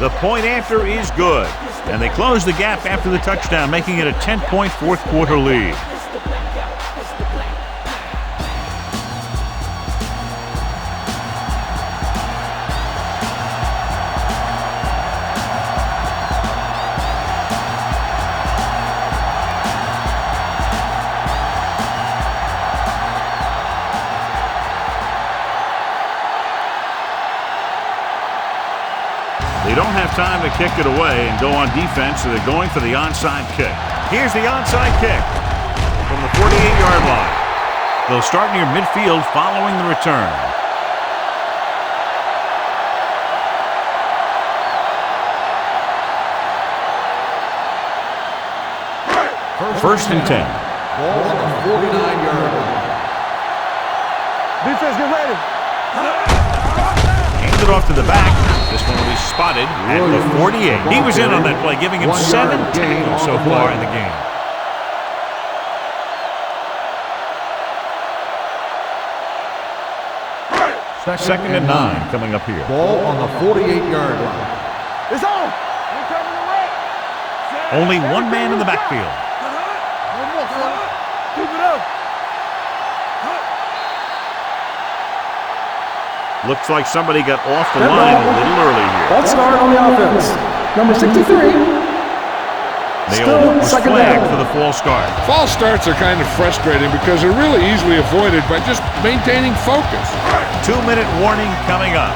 The point after is good, and they close the gap after the touchdown, making it a 10-point fourth-quarter lead. They don't have time to kick it away and go on defense, so they're going for the onside kick. Here's the onside kick from the 48-yard line. They'll start near midfield following the return. First and 10. Ball on the 49-yard line. Defense, get ready. Hands it off to the back. This one will be spotted at the 48. He was in on that play, giving him 7 tackles so far in the game. Second and 9 coming up here. Ball on the 48-yard line. It's on. We're coming to right. Only one man in the backfield. One more, son. Keep it up. Looks like somebody got off the line a little early here. False start on the offense. Number 63. They was flagged for the false start. False starts are kind of frustrating because they're really easily avoided by just maintaining focus. 2-minute warning coming up.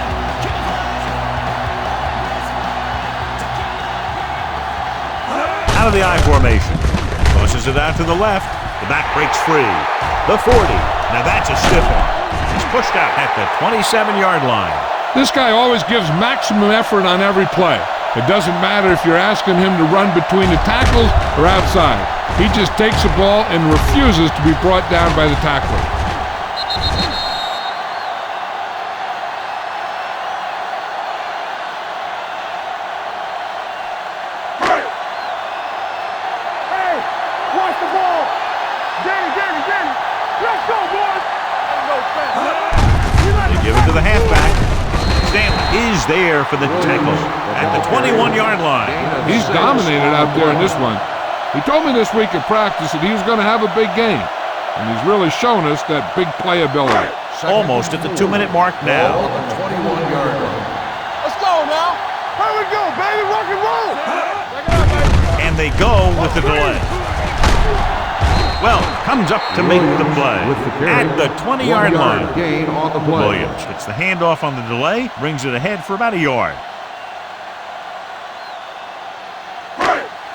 Out of the I formation. Tosses it out to the left. The back breaks free. The 40. Now that's a stiff one. He's pushed out at the 27-yard line. This guy always gives maximum effort on every play. It doesn't matter if you're asking him to run between the tackles or outside. He just takes the ball and refuses to be brought down by the tackler. Hey, watch the ball. Danny. Let's go, boys. They give it to the halfback. Stanley is there for the tackle at the 21-yard line. He's dominated out there in this one. He told me this week at practice that he was going to have a big game, and he's really shown us that big playability. Almost at the 2-minute mark now. Ball on the 21-yard line. Let's go now. Here we go, baby. Rock and roll. And they go with the delay. Well, comes up to make the play at the 20-yard line. Gain on the play. Williams gets the handoff on the delay, brings it ahead for about a yard.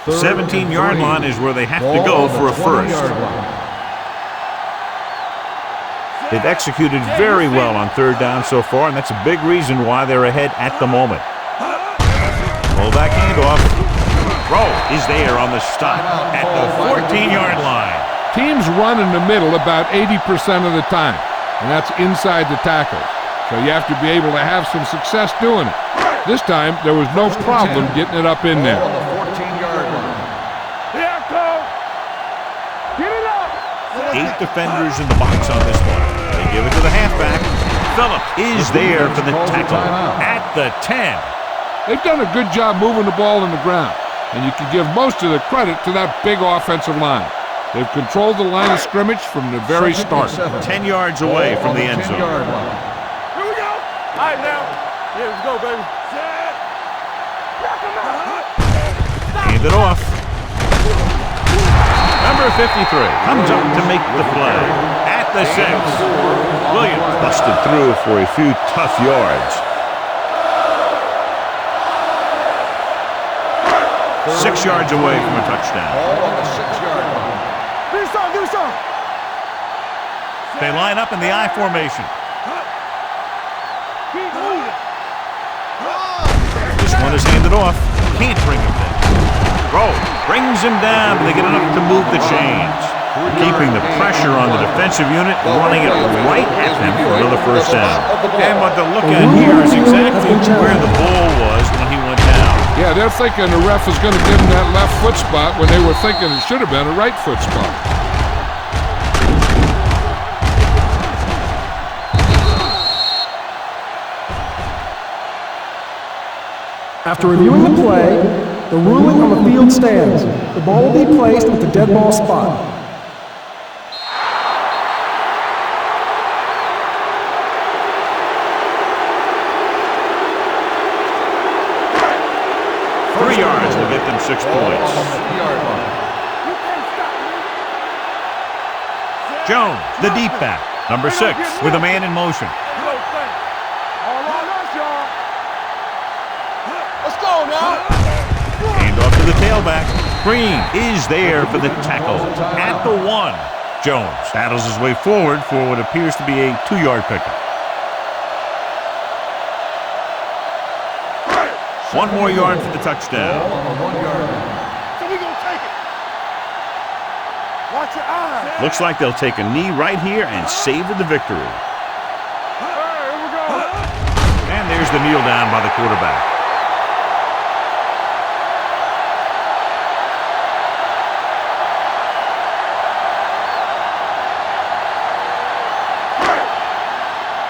17-yard line is where they have to go for a first. They've executed very well on third down so far, and that's a big reason why they're ahead at the moment. Fullback handoff. Rowe is there on the stop at the 14-yard line. Teams run in the middle about 80% of the time, and that's inside the tackle. So you have to be able to have some success doing it. This time, there was no problem getting it up in there. Ball on the 14-yard line. Here it comes. Get it up. 8 defenders in the box on this one. They give it to the halfback. Phillip is there for the tackle at the 10. They've done a good job moving the ball in the ground, and you can give most of the credit to that big offensive line. They've controlled the line of scrimmage from the very start. 10 yards away from the end zone. Here we go. All right, now. Here we go, baby. Set. Hand it off. Number 53 comes up to make the play at the 6. Williams busted through for a few tough yards. 6 yards away from a touchdown. Ball on the 6-yard line. Give me some. They line up in the I formation. Keep moving. This one is handed off. Can't bring him down. Rowe brings him down, but they get enough to move the chains. Keeping the pressure on the defensive unit, running it right at them for another first down. And what they're looking at here is exactly where the ball was when he went down. Yeah, they're thinking the ref is going to give them that left foot spot when they were thinking it should have been a right foot spot. After reviewing the play, the ruling on the field stands. The ball will be placed with the dead ball spot. Yards will get them 6 points. Jones, the deep back, number 6, with a man in motion. All on us, y'all. Let's go now. Hand off to the tailback. Green is there for the tackle at the 1. Jones battles his way forward for what appears to be a 2-yard pickup. 1 more yard for the touchdown. So we gonna take it. Watch your eyes. Looks like they'll take a knee right here and savor the victory. Here we go. And there's the kneel down by the quarterback.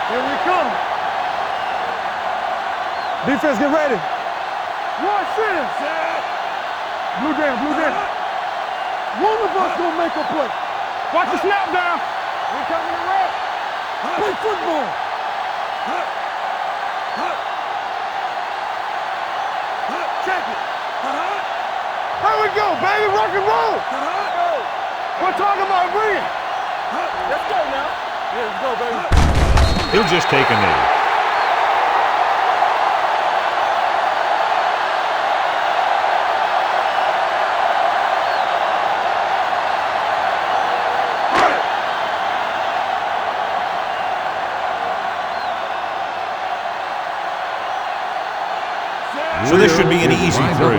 Here we come. Defense, get ready. Watch this. Blue down, blue down. One of us gonna make a play. Watch the snap down. We coming to red. Play football. Check it. Here we go, baby. Rock and roll. We're talking about Green. Let's go now. Here we go, baby. He'll just take a knee. So this should be an easy 3.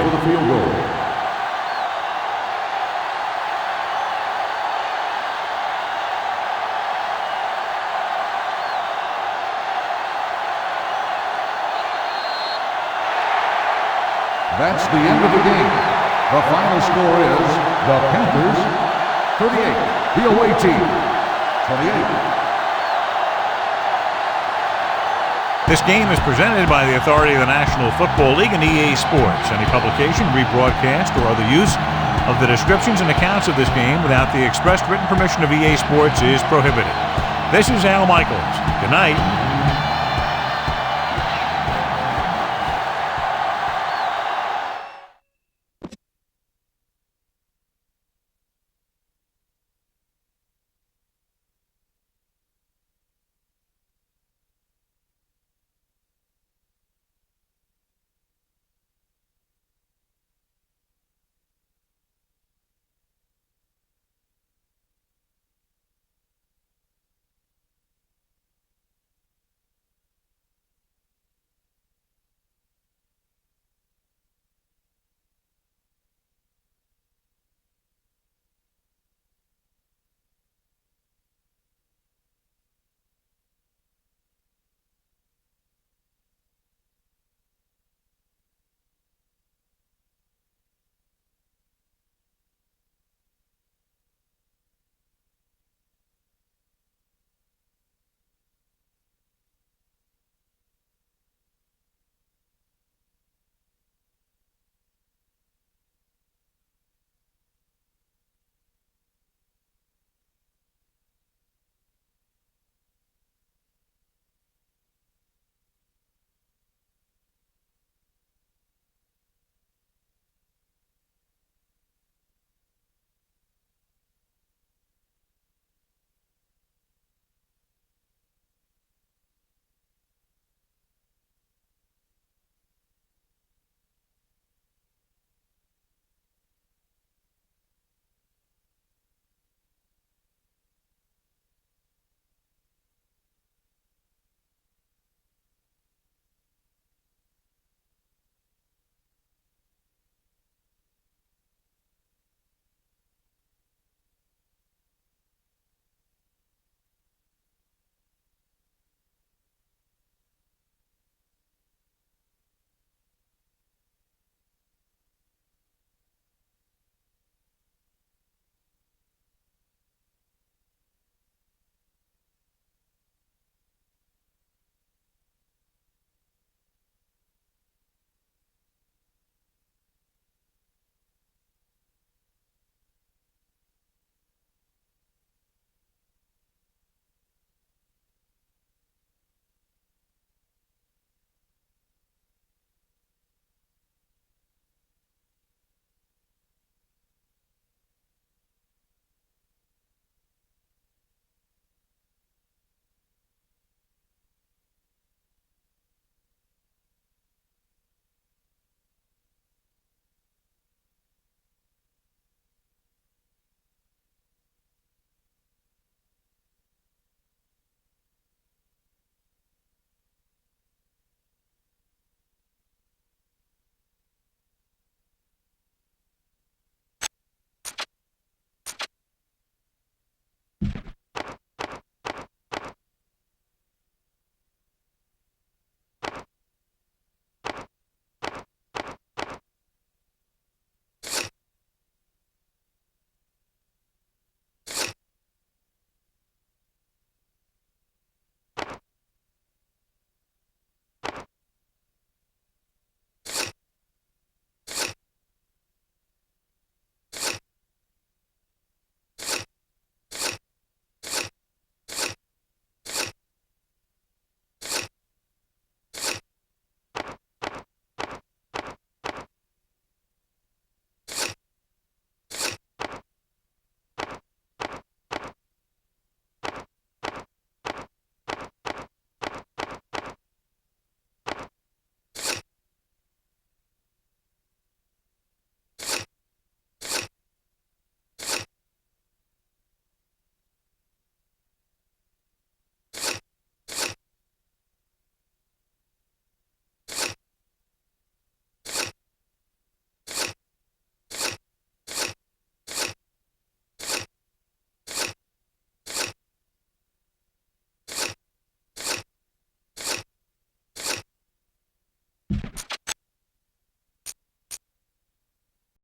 That's the end of the game. The final score is the Panthers 38, the away team 28. This game is presented by the authority of the National Football League and EA Sports. Any publication, rebroadcast, or other use of the descriptions and accounts of this game without the express written permission of EA Sports is prohibited. This is Al Michaels. Good night.